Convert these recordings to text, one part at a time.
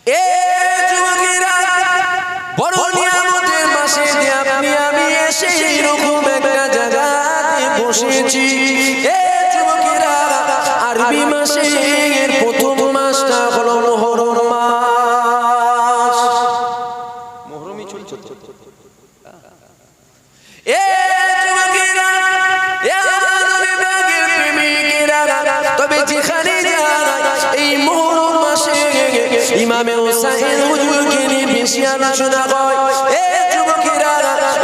এ যুবকেরা বড় নিয়ামতের মাসে আপনি আমি এসে এরকম একটা জায়গাতে বসেছি। এ যুবকেরা আরবি মাসের প্রথম মাসটা হলো মুহররম মাস। মুহররমই চলছে। এ যুবকেরা এ নবী পাকের প্রেমিকেরা, তবে যেখানে এই মুহররম মাসে ইমামে হুসাইন হুজুরকে নিয়ে বেশি আলোচনা হয়। এ যুবকেরা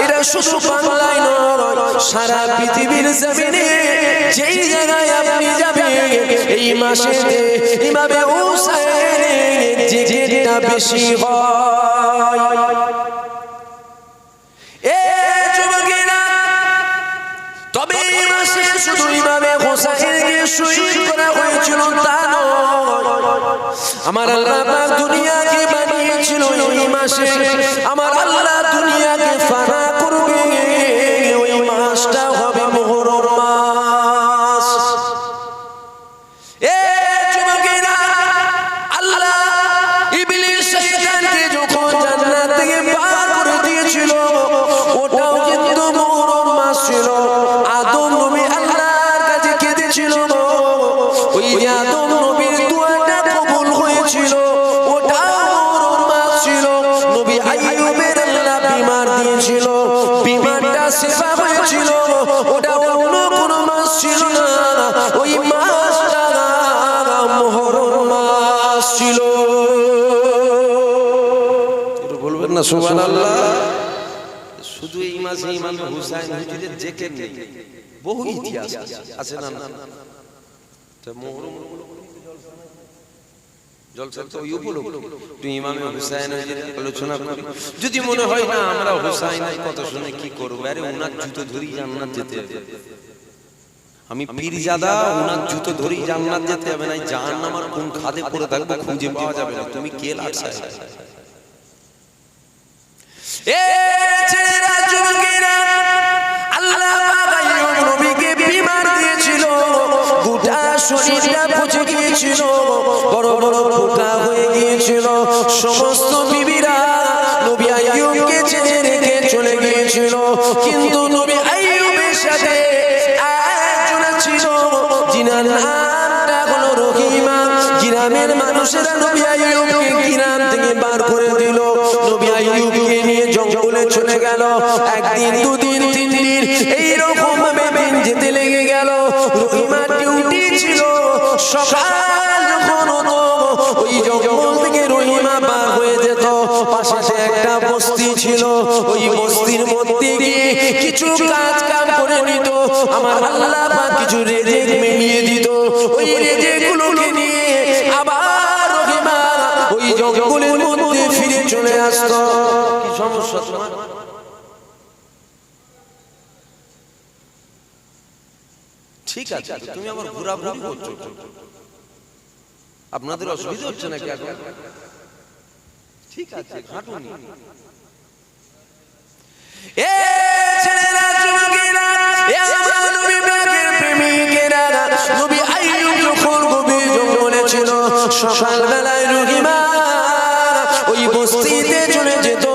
এটা শুধু বাংলায় নয়, সারা পৃথিবীর জমিনে যেই জায়গায় আপনি যাবেন এই মাসে ইমামে হুসাইনের জিকিরটা বেশি হয়। এ যুবকেরা তবে এই মাসে শুধু ইমামে হুসাইনকে শহীদ করা হয়েছিল তা নয়, আমার আল্লাহ পাক দুনিয়াকে বানিয়েছিল এই মাসে। আমার আল্লাহ দুনিয়াকে ফানা করবে ওই মাসটা হবে মুহররম মাস। এ যুবকেরা আল্লাহ ইবলিস শয়তানকে যখন জান্নাত থেকে বের করে দিয়েছিল ওটাও কিন্তু মুহররম মাস ছিল। আদম নবী আল্লাহর কাছে কেঁদেছিল, ওই আদম নবীর দোয়াটা কবুল হয়েছিল, ওটাও মুহররম মাস ছিল। নবী আইয়ুবের আল্লাহ বিমার দিয়েছিল, বিমারটা শিফা হয়েছিল, ওটা অন্য কোনো মাস ছিল না, ওই মাসটা মুহররম মাস ছিল। একটু বলবেন না সুবহানাল্লাহ। শুধু এই মাসে ইমাম হুসাইন হুজুরের জিকির নেই, বহু ইতিহাস আছে না? তো মুহররম জলসা তো ওই উপলক্ষে তুই ইমামে হুসাইন হুজুরের আলোচনা করি। যদি মনে হয় না আমরা হুসাইনের কথা শুনে কি করব, আরে ওনার জুতো ধরি জান্নাত যেতে হবে। আমি পীরজাদা, ওনার জুতো ধরি জান্নাত যেতে হবে না। জাহান্নামের কোন খাদে পড়ে থাকবো খুঁজে পাওয়া যাবে না। তুমি কে লাগছে? এ ছেলেরা যুবকেরা আল্লাহ পাক আইয়ুব নবীকে বিমার দিয়েছিল, গোটা শরীরটা পচে গিয়েছিল, বড় বড় পোকা হয়ে গিয়েছিল। সমস্ত বিবিরা নবী আইয়ুবকে ছেড়ে রেখে চলে গিয়েছিল, কিন্তু নবী আইয়ুবের সাথে একজন ছিল যিনার নামটা হলো রহিমা। গ্রামের মানুষেরা নবী আইয়ুবকে গ্রাম থেকে বার করে দিল, নবী আইয়ুবকে নিয়ে জঙ্গলে চলে গেল। একদিন দুদিন তিন দিন এইরকম ভাবে দিন যেতে লেগে গেল। রহিমার ডিউটি ছিল সকাল যখন হতো ওই জঙ্গল থেকে রহিমা বার হয়ে যেত, পাশে একটা বস্তি ছিল, ওই বস্তির মধ্যে গিয়ে কিছু কাজ কাম করে নিত। আমার আল্লাহ পাক কিছু রেজেক মিলিয়ে দিত, ওই রেজেকগুলোকে নিয়ে আবার রহিমা ওই জঙ্গলের মধ্যে ফিরে চলে আসতো। কি সমস্যা তোমার? ঠিক আছে, তুমি আমার ঘোরাঘুরি করছো, আপনাদের অসুবিধা হচ্ছে নাকি এখন? ঠিক আছে, ঘাটুনি। এ ছেলেরা যুবকেরা এ আমার নবী পাকের প্রেমিকেরা, নবী আইয়ুব যখন গভীর জঙ্গলে ছিল, সকালবেলায় রহিমা ওই বস্তিতে চলে যেত।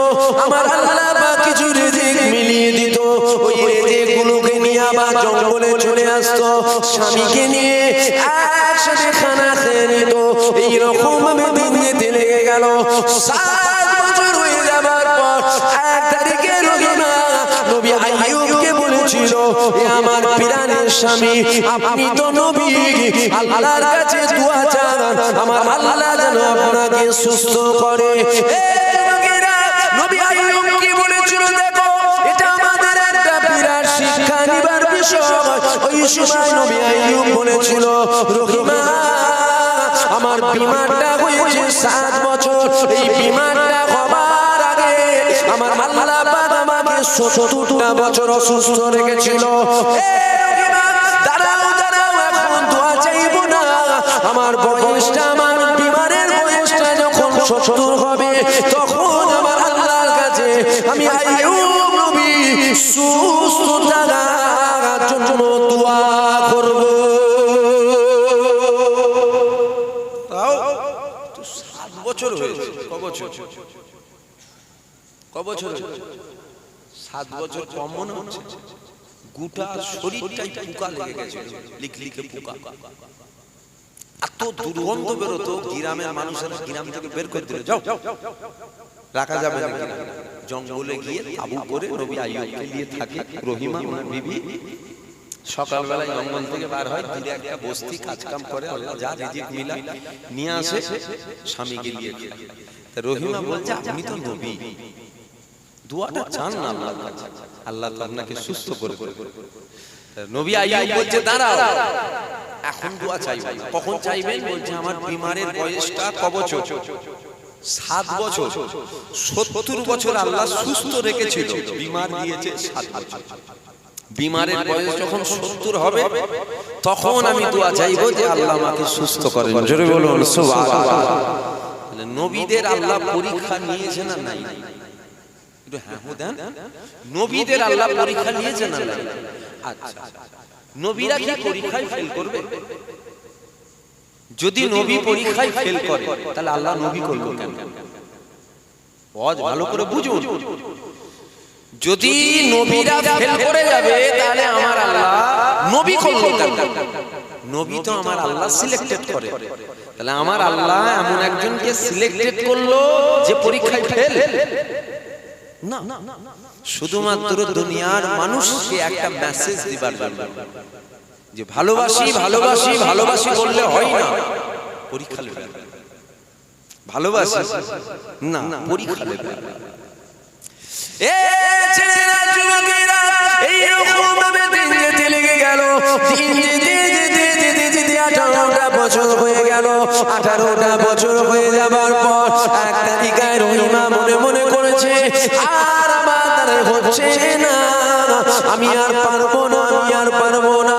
আমার আল্লাহ পাক কিছু রিজিক মিলিয়ে দিত, ওই রিজিকগুলোকে নিয়ে আবার জঙ্গলে চলে আসতো, স্বামীকে নিয়ে একসাথে খানা খেয়ে নিত। এইরকম ভাবে দিন যেতে লেগে গেল। 7 বছর হয়ে যাবার পর 1 তারিখে রহিমা নবী আইয়ুবকে বলেছিল, এ আমার প্রাণের স্বামী, আপনি তো নবী, আল্লাহর কাছে দোয়া চান আমার আল্লাহ যেন আপনাকে সুস্থ করে। নবী আইয়ুব কি বলেছিল দেখো, এটা আমাদের একটা বিরাট শিক্ষা নিবার বিষয়। ওই সময় নবী আইয়ুব বলেছিল, রহিমা আমার বিমারটা হয়েছে 7 বছর, এই বিমারটা হবার আগে আমার আল্লাহ পাক আমাকে 70টা বছর অসুস্থ রেখেছিল। দাঁড়াও দাঁড়াও, এখন দোয়া চাইবো না, আমার বয়সটা, আমার বিমারের বয়সটা যখন 70 হবে তখন আমার আল্লাহর কাছে আমি আইয়ুব নবী সুস্থ থাকার জন্য দোয়া করব। তাও 7 বছর হয়েছে? ক বছর? 7 বছর কম মনে হচ্ছে। গোটা শরীরটাই পোকা লেগে গেছে, লিখলিখে পোকা। এত দুর্গন্ধ বেরোতো, গ্রামের মানুষেরা গ্রাম থেকে বের করে দিল, যাও রাখা যাবে না। জঙ্গলে গিয়ে তাবু করে নবী আইয়ুবকে নিয়ে থাকে। রহিমা ওনার বিবি সকালবেলায় জঙ্গল থেকে বার হয়, দূরে একটা বস্তি কাজ কাম করে, আল্লাহ যা রিজিক মিলা নিয়ে আসে, স্বামীকে নিয়ে খায়। তা রহিমা বলছে, আপনি তো নবী, দোয়াটা চান না আল্লাহর কাছে, আল্লাহ তো আপনাকে সুস্থ করে দেবে। নবী আইয়ুব বলছে, দাঁড়াও, এখন দোয়া চাইবেন না। কখন চাইবেন? বলছে, আমার বিমারের বয়সটা ক বছর? 7 বছর। 70 বছর আল্লাহ সুস্থ রেখেছিল, বিমার দিয়েছে 7 বছর। বিমারের বয়স যখন 70 হবে, তখন আমি দোয়া চাইবো যে আল্লাহ আমাকে সুস্থ করেন। জোরে বলুন সুবহানাল্লাহ। নবীদের আল্লাহ পরীক্ষা নিয়েছে না নাই? একটু হ্যাঁ দেন। নবীদের আল্লাহ পরীক্ষা নিয়েছে না নাই? আচ্ছা, নবীরা কি পরীক্ষায় ফেল করবে? যদি নবী পরীক্ষায় ফেল করে, তাহলে আল্লাহ নবী করলো কেন? ভালো করে বুঝুন। যদি নবীরা ফেল করে যাবে, তাহলে আমার আল্লাহ নবী করলো কেন? নবী তো আমার আল্লাহ সিলেক্টেড করে, তাহলে আমার আল্লাহ এমন একজনকে সিলেক্টেড করলো যে পরীক্ষায় ফেল না, শুধুমাত্র দুনিয়ার মানুষকে একটা মেসেজ দিবার জন্য যে ভালোবাসি ভালোবাসি ভালোবাসি বললে হয় না, পরীক্ষা নেবে। ভালোবাসি না, পরীক্ষা নেবে। এ ছেলেরা, যুবকেরা, এই রকম ভাবে দিন যেতে লেগে গেল। দিন যেতে যেতে যেতে যেতে 18টা বছর হয়ে গেল। 18টা বছর হয়ে যাবার পর এক তারিখায় রহিমা মনে মনে করেছে, আর আমার দ্বারা হচ্ছে না, আমি আর পারবো না, আমি আর পারবো না।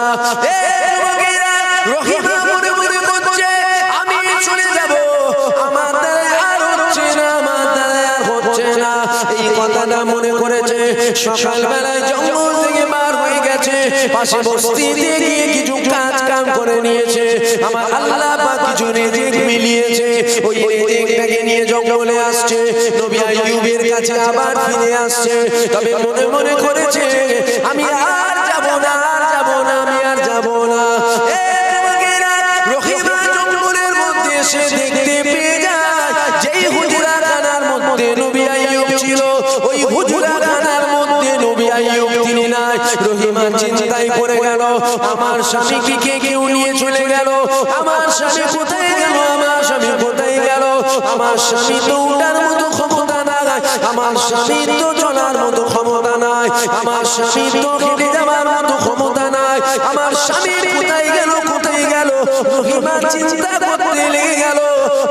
এ যুবকেরা, রহিমা মনে মনে করছে, আমি চলে যাব, আমার দ্বারা আর হচ্ছে না, আমার দ্বারা আর হচ্ছে না। এই কথাটা মনে করেছে। সকালবেলায় জঙ্গল থেকে বার হয়ে গেছে, পাশে বস্তিতে গিয়ে কিছু কাজ কাম করে নিয়েছে। আমার আল্লাহ পাক কিছু রিজিক মিলিয়েছে, ওই রিজিকটাকে নিয়ে জঙ্গলে আসছে, নবী আইয়ুবের কাছে আবার ফিরে আসছে। তবে মনে মনে করেছে, আমি আর যাব না, আর যাব না, আমি আর যাব না। রহিমা জঙ্গলের মধ্যে এসে দেখতে পেয়ে যায়, যেই হুজরাখানার মধ্যে নবী আইয়ুব ছিল, ওই হুজরাখানার মধ্যে নবী আইয়ুব তিনি নাই। রহিমা চিন্তায় পড়ে গেল, আমার স্বামীকে কে কেউ নিয়ে চলে গেল, আমার স্বামী কোথায় গেল, আমার স্বামী কোথায় গেল? আমার স্বামী তো উঠার মতো ক্ষমতা নাই, আমার স্বামী তো চলার মতো ক্ষমতা নাই, আমার স্বামী তো হেঁটে যাওয়ার মতো ক্ষমতা নাই, আমার স্বামী কোথায় গেল, কোথায় গেল? রহিমা চিন্তা করতে লেগে গেল,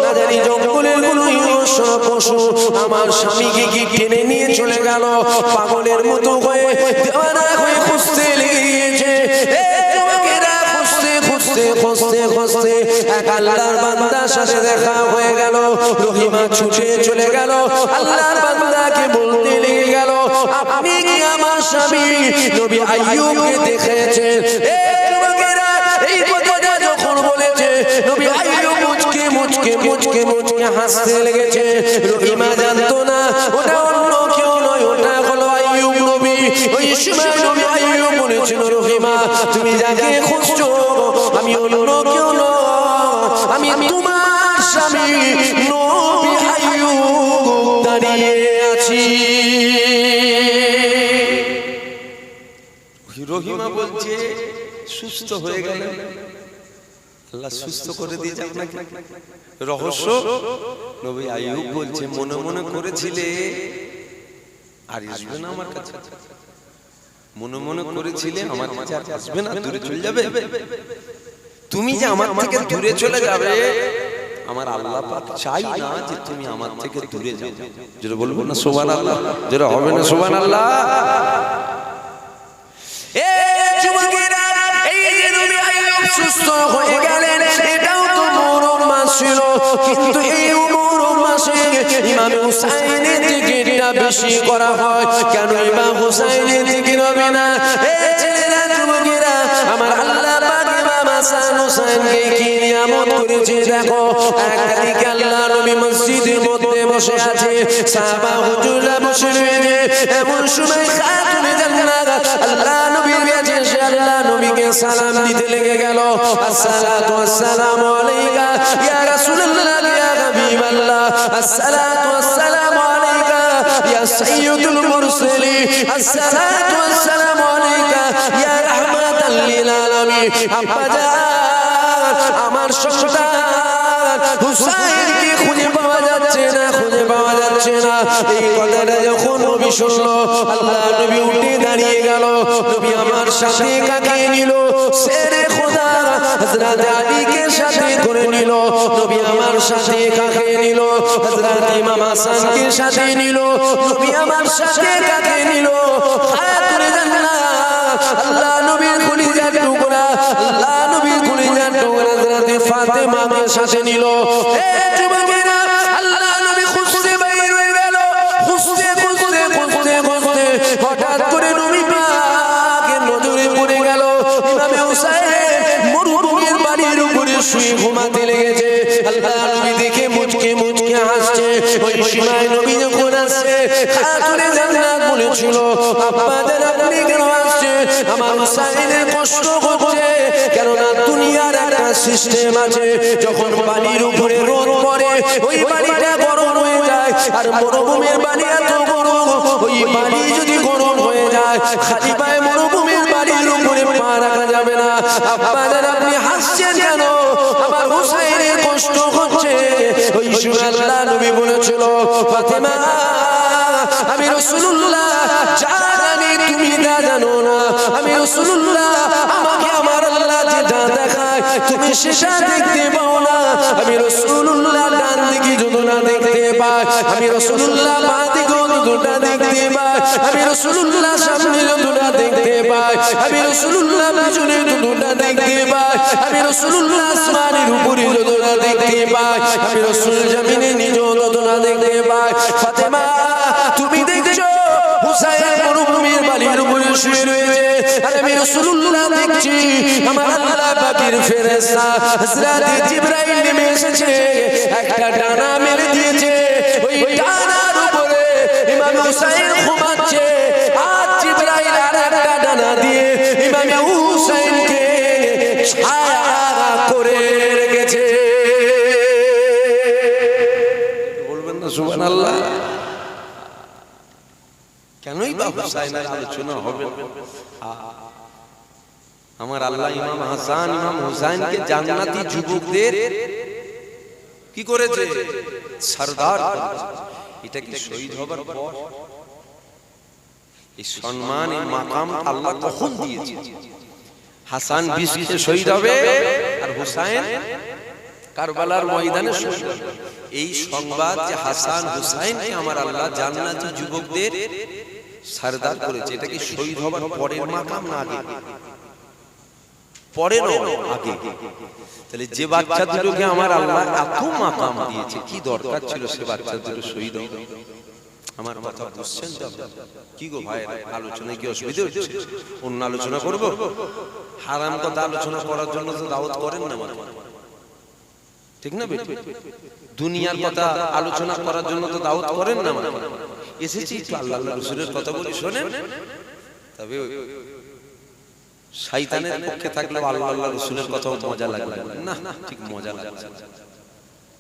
না জানি জঙ্গলের কোনো হিংস্র পশু আমার স্বামীকে কি টেনে নিয়ে চলে গেল। পাগলের মতো হয়ে দেওয়ানা হয়ে খুঁজতে লেগে গিয়েছে। খুঁজতে খুঁজতে খুঁজতে এক আল্লাহর বান্দার সাথে দেখা হয়ে গেল। রহিমা ছুটে চলে গেল, আল্লাহর বান্দাকে বলতে লেগে গেল, আপনি কি আমার স্বামী নবী আইয়ুবকে দেখেছেন? এই কথাটা যখন বলেছে, নবী আইয়ুব মুচকে মুচকে মুচকে মুচকে হাসতে লেগেছে। রহিমা জানতো না ওটা অন্য কেউ নয়, ওটা হলো আইয়ুব নবী। ওই সময় নবী আইয়ুব বলেছিল, রহিমা তুমি যাকে খুঁজছো আমি অন্য কেউ নয়, আমি তোমার স্বামী নবী আইয়ুব দাঁড়িয়ে আছি। রহিমা বলছে, সুস্থ হয়ে গেল, আল্লাহ সুস্থ করে দিয়েছে আপনাকে। রহস্য, নবী আইয়ুব বলছে, মনে মনে করেছিলে আর আসবে না আমার কাছে, মনে মনে করেছিলে আমার কাছে আর আসবে না, দূরে চলে যাবে। তুমি যে আমার থেকে দূরে চলে যাবে, আমার আল্লাহ পাক চাই না যে তুমি আমার থেকে দূরে যাও। যেটা বলবো না সুবহানাল্লাহ, যেটা হবে না সুবহানাল্লাহ। এ যুবকেরা, এই যে নবী আইয়ুব সুস্থ হয়ে গেলেন, এটাও তো মুহররম মাস ছিল, কিন্তু এই মুহররম মাসে ইমাম হুসাইনের জিকিরটা বেশি করা হয়। কেন ইমাম হুসাইনের জিকির হবে না? এ ছেলেরা, যুবকেরা, আমার আল্লাহ পাক ইমাম হাসান হুসাইনকে কি নিয়ে নিয়ামত করেছে দেখো একদিকে আল্লাহ নবী মসজিদের মধ্যে বসে আছে সাহাবা হুজুররা বসে রয়েছে এমন সময় খাতুনে জান্নাত আল্লাহ নবীর কাছে এসে আল্লাহ নবীকে সালাম দিতে লেগে গেল আসসালাতু ওয়াসসালামু আলাইকা ইয়া রাসূলুল্লাহ ইয়া হাবিবাল্লাহ আসসালাতু ওয়াসসালামু আলাইকা ইয়া সাইয়্যিদুল মুরসালিন আসসালাতু ওয়াসসালামু আলাইকা ইয়া রাহমাতাল লিল আলামিন আব্বা জান আমার সন্তান হুসাইনকে খুঁজে পাওয়া যাচ্ছে না এই কথাটা যখন নবী শুনলো আল্লাহ নবী উঠে দাঁড়িয়ে গেল নবী আমার সাথে কাকে নিল শেরে খোদা হযরত আলীকে সাথে করে নিল নবী আমার সাথে কাকে নিল হযরত ইমাম হাসানকে সাথে নিল নবী আমার সাথে কাকে নিল খাতুনে জান্নাত আল্লাহ নবীর কলিজার টুকরা আল্লাহ নবীর কলিজার টুকরা হযরত ফাতেমাকে সাথে নিল এ যুবকেরা আল্লাহ নবী খুঁজতে বাইর হয়ে গেল খুঁজতে হঠাৎ করে নবী পাকের নজরে পড়ে গেল ইমামে হুসাইন মরুভূমির বাড়ির উপরে শুয়ে ঘুমাতে লেগেছে আল্লাহ নবী দেখে মুচকে হাসছে ওই সময় নবী যখন আসছে খাতুনে জান্নাত বলেছিল আপনাদের আপনি কেন আসছে আমার হুসাইনের কষ্ট হচ্ছে কেননা দুনিয়ার একটা সিস্টেম আছে যখন বাড়ির উপরে রোদ পড়ে ওই বাড়িটা গরম হয়ে যায় আর মরুভূমির বাড়ি এত গরম ওই বাড়ি যদি গরম হয়ে যায় খালি পায়ে মরুভূমির বাড়ির উপরে পা রাখা যাবে না আপনাদের আপনি হাসছেন কেন আমার হুসাইনের কষ্ট হচ্ছে ওই সময় আল্লাহ নবী বলেছিল ফাতেমা আমি রাসূলুল্লাহ জানি তুমি তা জানো না আমি রাসূলুল্লাহ আমাকে আমার আল্লাহ যেটা দেখায় তুমি সেটা দেখতে পাও না আমি রাসূলুল্লাহ ডান দিকে যতটা দেখতে পাই আমি রাসূলুল্লাহ বাঁ দিকে যতটা দেখতে পাই আমি রাসূলুল্লাহ সামনে যতটা দেখতে পাই আমি রাসূলুল্লাহ পিছনে যতটা দেখতে পাই আমি রাসূলুল্লাহ আসমানের উপরে যতটা দেখতে পাই আমি রাসূল জমিনে নিজে যতটা দেখতে পাই ফাতেমা তুমি দেখছো হুসাইন মরুভূমির বালির উপরে শুয়ে রয়েছে আর আমি রাসূলুল্লাহ দেখছি আমার আল্লাহ পাকের ফেরেশতা হযরত জিবরাইল নেমে এসেছে একটা ডানা মেরে দিয়েছে ওই ডানার উপরে ইমাম হুসাইন ঘুমাচ্ছে আর জিবরাইল আরেকটা ডানা দিয়ে ইমাম হুসাইনকে ছায়া করে রেখেছে বলবেন না সুবহানাল্লাহ কেনই বা হুসাইনের আলোচনা হবে আমার আল্লাহ ইমাম হাসান ইমাম হুসাইনকে জান্নাতি যুবকদের কি করেছে সরদার এটা কি শহীদ হবার পর এই সম্মান এই মাকাম আল্লাহ কখন দিয়েছে হাসান 20 তে শহীদ হবে আর হুসাইন কারবালার ময়দানে শহীদ হবে এই সংবাদ যে হাসান হুসাইনকে আমার আল্লাহ জান্নাতি যুবকদের সরদার করেছে এটা কি শহীদ হবার পরের মাকাম না আগে পরে না আগে তাহলে যে বাচ্চা দুটোকে আমার আল্লাহ এত মাকাম দিয়েছে কি দরকার ছিল সে বাচ্চা দুটো শহীদ হবে আমার কথা বুঝছেন তো কি গো ভাই আলোচনায় কি অসুবিধা হচ্ছে অন্য আলোচনা করব হারাম কথা আলোচনা করার জন্য তো দাওয়াত করেন না মানে ঠিক না বেটি দুনিয়ার কথা আলোচনা করার জন্য তো দাওয়াত করেন না মানে এসেছি তো আল্লাহ রাসূলের কথা বলি শুনেন তবে শয়তানের পক্ষে থাকলে আল্লাহ রাসূলের কথাও মজা লাগবে না ঠিক মজা লাগবে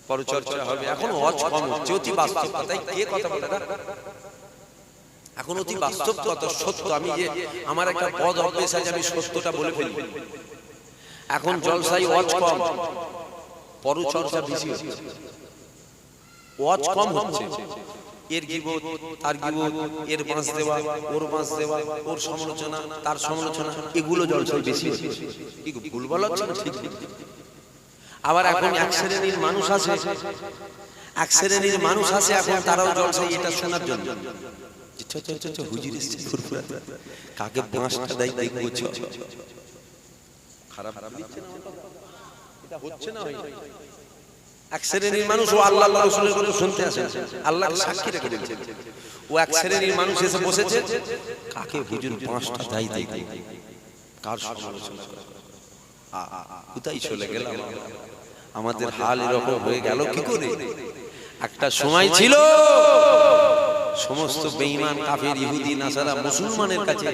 পরচর্চা হবে এখন ওয়াজ কম হচ্ছে অতি বাস্তব কথাই কে কথা বলে না এখন অতি বাস্তব কথা সত্য আমি যে আমার একটা পদ অভ্যাস আছে আমি সত্যটা বলে ফেলি এখন জলসাই ওয়াজ কম পরচর্চা বেশি হচ্ছে ওয়াজ কম হচ্ছে এর গীবত তার গীবত এর বাঁশ দেওয়া ওর বাঁশ দেওয়া ওর সমালোচনা তার সমালোচনা এগুলো জলসাই বেশি হচ্ছে কি ভুল বলা হচ্ছে না ঠিক আবার এখন এক শ্রেণীর মানুষ আছে এখন তারাও জলসাই এটা শোনার জন্য হুজুর এসেছে ফুরফুরাতে কাকে বাঁশটা দেয় দেখবো খারাপ দিচ্ছে না এটা হচ্ছে না এক শ্রেণীর মানুষ ও আল্লাহ রাসূলের কথা শুনতে আসে আল্লাহর সাক্ষী রেখে বলছে ও এক শ্রেণীর মানুষ এসে বসেছে কাকে হুজুর বাঁশটা দেয় কার সমালোচনা করে কোথায় চলে গেলাম আমাদের হাল এরকম হয়ে গেল কি করে? একটা সময় ছিল সমস্ত বেঈমান কাফের ইহুদি নাসারা মুসলমানের কাছে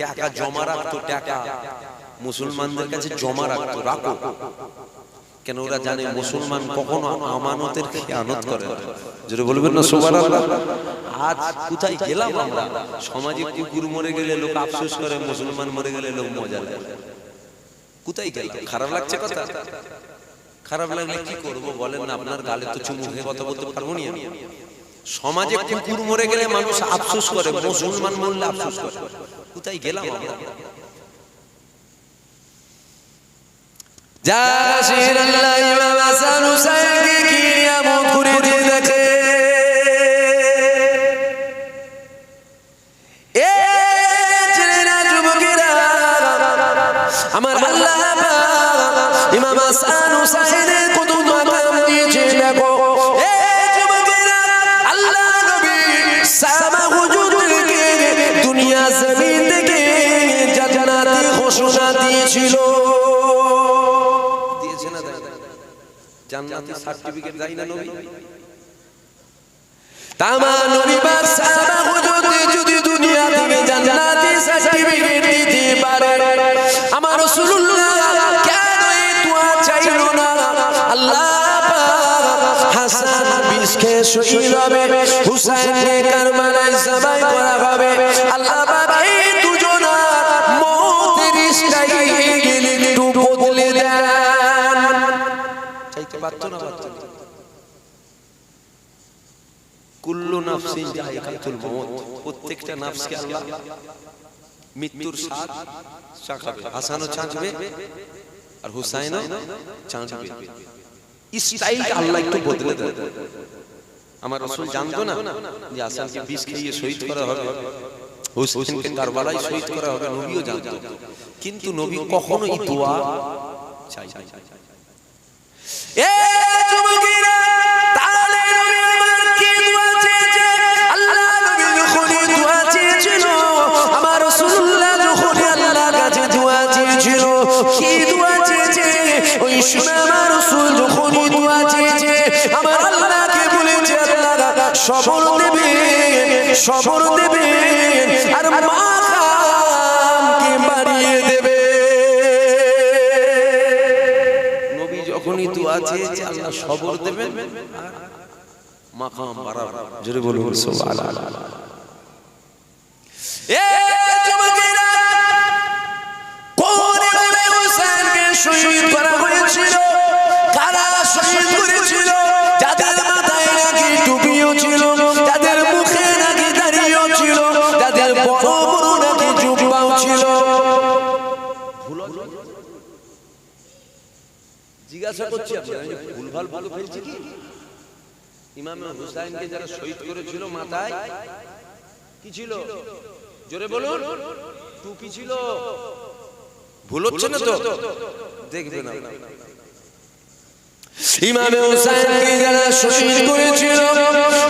টাকা জমা রাখতো, টাকা মুসলমানদের কাছে জমা রাখতো। রাখো কেন? ওরা জানে মুসলমান কখনো আমানতের খেয়ানত করে না। জোরে বলবেন না সুবহানাল্লাহ। আজ কোথায় গেলাম আমরা? সমাজে কুকুর মরে গেলে লোক আফসোস করে, মুসলমান মরে গেলে লোক মজা লাগে। কোথায় গেলাম? খারাপ লাগছে কথা? খারাপ লাগলে কি করব বলেন না? আপনার গালে তো চুমু খেয়ে কথা বলতে পারবো না। সমাজে কুকুর মরে গেলে মানুষ আফসোস করে, মুসলমান মরলে আফসোস করে। কোথায় গেলাম আমরা? জাসিরাল্লাহ ইমাম হাসান হুসাইনকে কিয়ামত করে দিয়ে দেখে, এ ছেলেরা যুবকেরা, আমার আল্লাহ ইমাম হাসান হুসাইনের কত মাকাম দিয়েছে দেখো। এ যুবকেরা, আল্লাহ নবী সামা হুজুরকে দুনিয়া জমিন থেকে জান্নাতি ঘোষণা দিয়েছিল। জান্নাতের সার্টিফিকেট দেয় না নবী? তামা নবী পাক সাহাবা হুজুরদের যদি দুনিয়া থেকে জান্নাতের সার্টিফিকেট দিতে পারে, আমার রাসূলুল্লাহ কেন এই দোয়া চাইলো না? আল্লাহ পাক হাসান বিশকে শহীদ হবে, হুসাইনকে কারবালায় জবাই করা হবে। আল্লাহ পাক এই দুজনার মওতের স্টাইল একটু বদলে দেন। কুল্লু নাফসিন যায়কাতুল মউত, প্রত্যেকটা নাফসকে আল্লাহ মৃত্যুর স্বাদ চাখাবে। হাসানও চাখবে আর হুসাইনও চাখবে। স্টাইলটা আল্লাহ একটু বদলে দেয়। আমার রাসূল জানতো না যে হাসানকে বিষ খাইয়ে শহীদ করা হবে, হুসাইনকে কারবালায় শহীদ করা হবে, নবীও জানতো। কিন্তু নবী কখনো এই দোয়া চাই না। এ যুবকেরা, তাহলে নবী আমার কি দোয়া চেয়েছে? আল্লাহ নবী যখন দোয়া চেয়েছিল, আমার রাসূলুল্লাহ যখন আল্লাহর কাছে দোয়া চেয়েছিল, কি দোয়া চেয়েছে? ওই সময় আমার রাসূল যখন দোয়া চেয়েছে, আমার আল্লাহকে বলেছে আল্লাহ সবর দেবেন, সবর দেবেন আর মাকামকে বাড়িয়ে দেবে। যখনই দোয়া চেয়েছে আল্লাহ সবর দেবেন আর মাকাম বাড়াবেন। জোরে বলুন সুবহানাল্লাহ। এ যুবকেরা, কোন ইমামে হুসাইনকে শহীদ করা হয়েছিল? কারা শহীদ করেছিল? যাদের মাথায় নাকি টুপিও ছিল, যাদের মুখে নাকি দাড়িও ছিল, যাদের বড় বড় নাকি জুব্বাও ছিল। জিজ্ঞাসা করছি আপনারা, ভুলভাল বলে ফেলছি কি? ইমাম হুসাইনকে যারা শহীদ করেছিল মাথায় কি ছিল? জোরে বলুন। টুপি ছিল। ভুল হচ্ছে না তো? দেখবেন না। ইমাম হুসাইনকে যারা শহীদ করেছিল,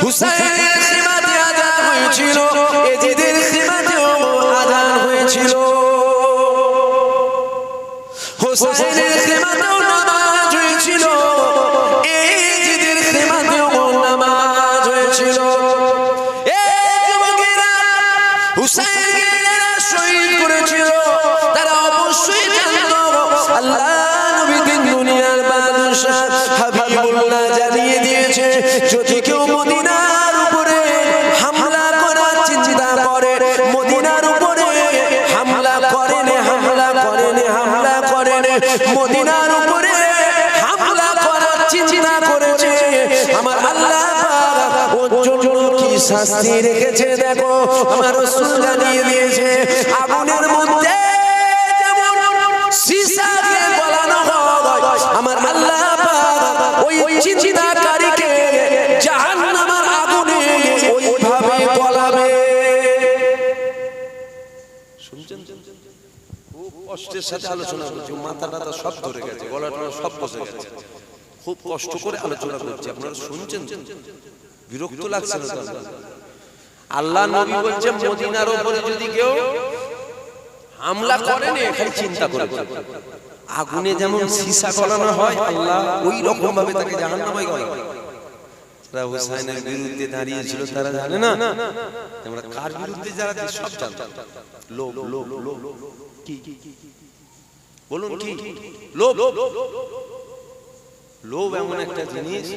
হুসাইনের খিমাতে আযান হয়েছিল, এজিদের খিমাতেও আযান হয়েছিল, হুসাইনের খিমাতেও নামাজ হয়েছিল, এজিদের খিমাতেও নামাজ হয়েছিল। এ যুবকেরা, হুসাইনকে যারা শহীদ করেছিল তারা অবশ্যই জানতো আল্লাহ নবী দিন দুনিয়ার বাদশা হাবিবুল্লাহ জানিয়ে দিয়েছে, যদি কেউ মদিনার উপরে হামলা করার চিন্তা করে, মদিনার উপরে হামলা করেন, হামলা করেন, হামলা করেন, মদিনার উপরে হামলা করার চিন্তা করেছে, আমার আল্লাহ পাক ওর জন্য কি শাস্তি রেখেছে দেখো। আমার রাসূল জানিয়ে দিয়েছে, আগুনের মধ্যে যেমন সীসাকে গলানো হয়, আমার আল্লাহ পাক ওই চিন্তাকারীকে জাহান্নামের আগুনে ওইভাবে গলাবে। শুনছেন? খুব কষ্টের সাথে আলোচনা করছি, মাথাটা সব ধরে গেছে, গলাটা সব বসে গেছে, খুব কষ্ট করে আলোচনা করছি, আপনারা শুনছেন? বিরক্ত লাগছে না তো? আল্লাহ নবী বলছেন মদিনার উপরে যদি কেউ হামলা করে না, খালি চিন্তা করে, আগুনে যেমন সীসা গলানো হয় আল্লাহ ওই রকম ভাবে তাকে জাহান্নামে গলাবে। যারা হুসাইনের বিরুদ্ধে দাঁড়িয়েছিল তারা জানে না আমরা কার বিরুদ্ধে যারা সব জানতো। লোভ লোভ লোভ কি বলুন কি লোভ? লোভ এমন একটা জিনিস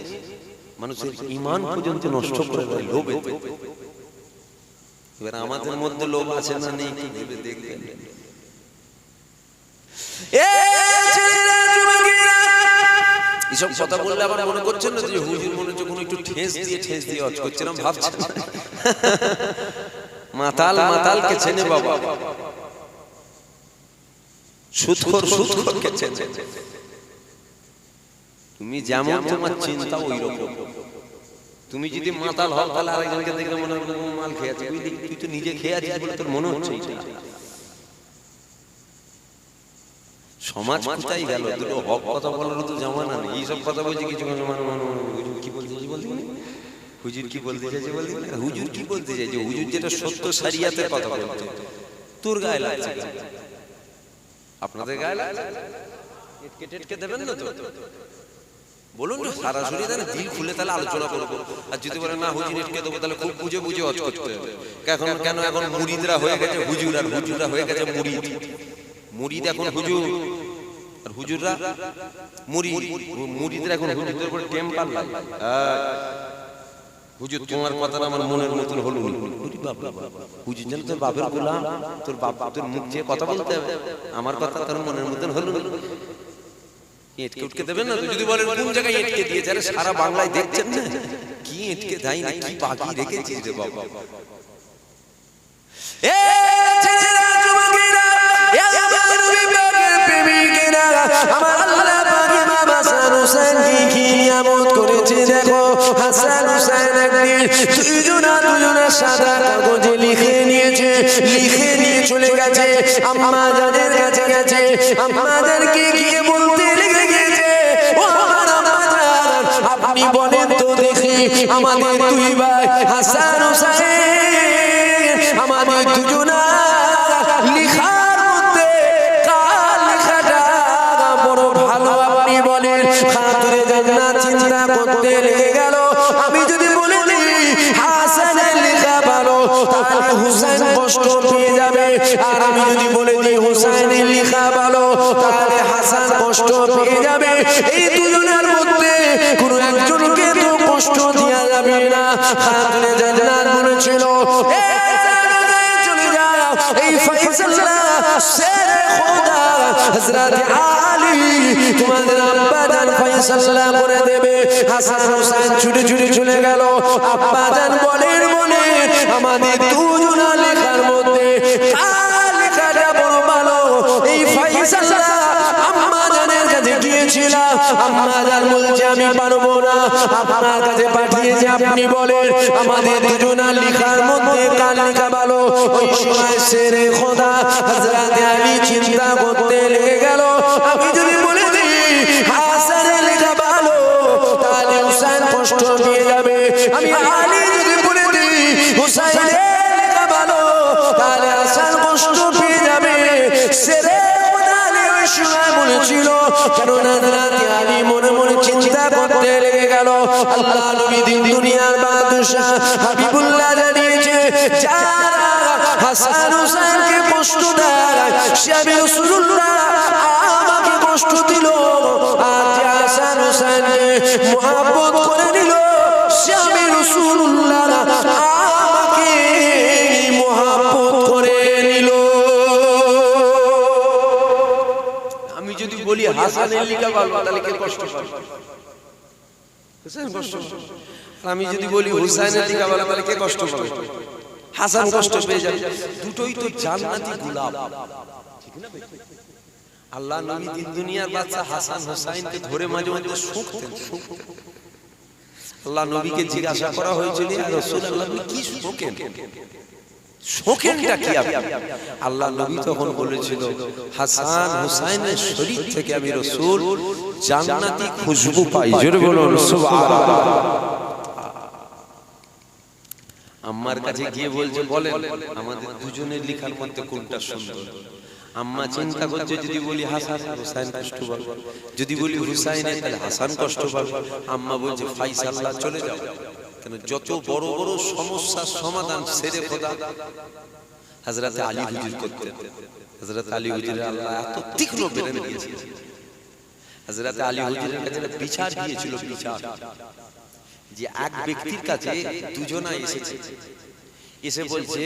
মানুষের ঈমান পর্যন্ত নষ্ট করে দেয় লোভে। এবার আমাদের মধ্যে লোভ আছে না নেই কি ভেবে দেখবেন। এইসব কথা বললে আবার মনে করছেন না যে হুজুর মনে হচ্ছে কোনো একটু ঠেস দিয়ে অজ করছিলাম ভাবছেন। মাতাল মাতালকে চেনে বাবা, সুদখোরকে চেনে। তুমি যেমন তোমার চিন্তা ওই রকম। তুমি যদি মাতাল হও তাহলে আরেকজনকে দেখলে মনে হবে মাল খেয়ে আছে, তুই তো নিজে খেয়ে আছিস বলে তোর মনে হচ্ছে। সমাজ কোথায় গেল? দুটো হক কথা বলার তো জামানা নেই। এইসব কথা বলছে কিছু হুজুর কি বলতে হুজুর কি বলতে চাইছে বলতে হুজুর কি বলতে চাইছে? হুজুর যেটা সত্য শরিয়াতের কথা বলছে তোর গায়ে লাগছে, আপনাদের গায়ে লাগছে। কেটে দেবেন না তো? বলুন সরাসরি দেন, দিল খুলে তাহলে আলোচনা করবো। আর যদি বলেন না হুজুর এটকে দেবো তাহলে খুব বুঝে বুঝে অজ করতে হবে। কেন এখন মুরিদরা হয়ে গেছে হুজুর, আর হুজুররা হয়ে গেছে মুরিদ। মুরিদ এখন হুজুর আর হুজুররা মুরিদ। মুরিদরা এখন হুজুরদের উপর টেম্পার লাগে। হুজুর তোমার কথাটা আমার মনের মতন হলো না। হুজুর যেন তোর বাপের গোলাম, তোর বাপ তোর মুখ দিয়ে কথা বলতে হবে, আমার কথা তোর মনের মতন হলো না। এটকে উটকে দেবেন না তো? যদি বলেন কোন জায়গায় এটকে দিয়েছে, আরে সারা বাংলায় দেখছেন না কি এটকে দেয় না, কি বাকি রেখেছিস রে বাবা। আমার আল্লাহ পাক ইমাম হাসান হুসাইনকে কি নিয়ামত করেছে দেখো। হাসান হুসাইন একদিন দুজনের সাদা কাগজে লিখে নিয়ে চলে গেছে আম্মা জানের কাছে গেছে। আম্মাদেরকে গিয়ে বলতে লেগে গেছে, ও আমার আম্মা জান, আপনি বলেন তো দেখি আমাদের দুই ভাই হাসান হুসাইন আমাদের দুজনা লিখার মধ্যে কার লেখাটা বড় ভালো আপনি বলেন। খাতুরে জান্নাত চিন্তা করতে লেগে গেল। আমি যদি বলে দিই হাসানের লেখা ভালো তাহলে হুসাইন কষ্ট পেয়ে যাবে, আর আমি যদি বলে দিই হুসাইনের লেখা ভালো তাহলে হাসান কষ্ট পেয়ে যাবে। এই দুজনের মধ্যে কোনো একজনকে তো কষ্ট দেওয়া যাবে না। খাতুরে জান্নাত বলেছিল চলে যাও, এই ফয়সালা শেরে খোদা হযরত আলী তোমাদের আব্বা জান ফয়সালা করে দেবে। হাসান হুসাইন ছুটে চলে গেল। আব্বা জান বলেন আমাদের দুজনের লেখার মধ্যে কার লেখাটা বড় ভালো? এই ফয়সালা আম্মা জানের কাছে গিয়েছিলাম, আম্মা জান বলছে আমি পারবো না, আপনার কাছে পাঠিয়েছে আপনি বলেন আমাদের দুজনের লেখার মধ্যে কার লেখা ভালো। ওই সময় শেরে খোদা হযরত আলী চিন্তা করতে লেগে গেল। আমি যদি বলে দিই হাসানের লেখা ভালো তাহলে হুসাইন কষ্ট পেয়ে যাবে। আমি আলী যদি বলে দিই হুসাইনের লেখা ভালো তাহলে হাসান কষ্ট পেয়ে যাবে। শেরে খোদা আলী ওই সময় বলেছিল, কেননা হযরত আলী মনে মনে চিন্তা করতে লেগে গেল। আল্লাহ নবী দিন দুনিয়ার বাদশা হাবিবুল্লাহ জানিয়েছে যারা হাসান হুসাইনকে কষ্ট দেয় সে আমি রাসূলুল্লাহ আমাকে কষ্ট দিল, আর যে হাসান হুসাইনকে মুহাব্বত করে নিল সে আমি রাসূলুল্লাহ আমাকে মুহাব্বত করে নিল। আমি যদি বলি হাসানের লেখা ভালো তাহলে কে কষ্ট পাবে? হুসাইন কষ্ট পাবে। আমি যদি বলি হুসাইনের লেখা ভালো তাহলে কে কষ্ট পাবে? হাসান কষ্ট পেয়ে যাবে। দুটোই তো জান্নাতি গোলাপ, ঠিক না? আল্লাহ নবী দিন দুনিয়ার বাদশা হাসান হুসাইনকে ধরে মাঝে মাঝে শুকতেন। আল্লাহ নবীকে জিজ্ঞাসা করা হয়েছিল, ইয়া রাসূলুল্লাহ আপনি কি শোকেন? শোকেনটা কি আপনি? আল্লাহ নবী তখন বলেছিল হাসান হুসাইনের শরীর থেকে আমি রাসূল জান্নাতি খুশবু পাই। জোরে বলুন সুবহানাল্লাহ। আম্মার কাছে গিয়ে বলছে বলেন আমাদের দুজনের লেখার মধ্যে কোনটা সুন্দর? আম্মা চিন্তা করছে যদি বলি হাসান হুসাইন কষ্ট পাবে, যদি বলি হুসাইনের তাহলে হাসান কষ্ট পাবে। আম্মা বলছে ফাইসাল্লাহ চলে যাও। কেন যত বড় বড় সমস্যার সমাধান সেরে খোদা হযরত আলী হুজুর করতেন। হযরত আলী হুজুরের আল্লাহ এত তীক্ষ্ণ ব্রেন দিয়েছিল। হযরত আলী হুজুরের কাছে বিচার দিয়েছিল, বিচার যে এক ব্যক্তির কাছে দুজনা এসেছে, এসে বলছে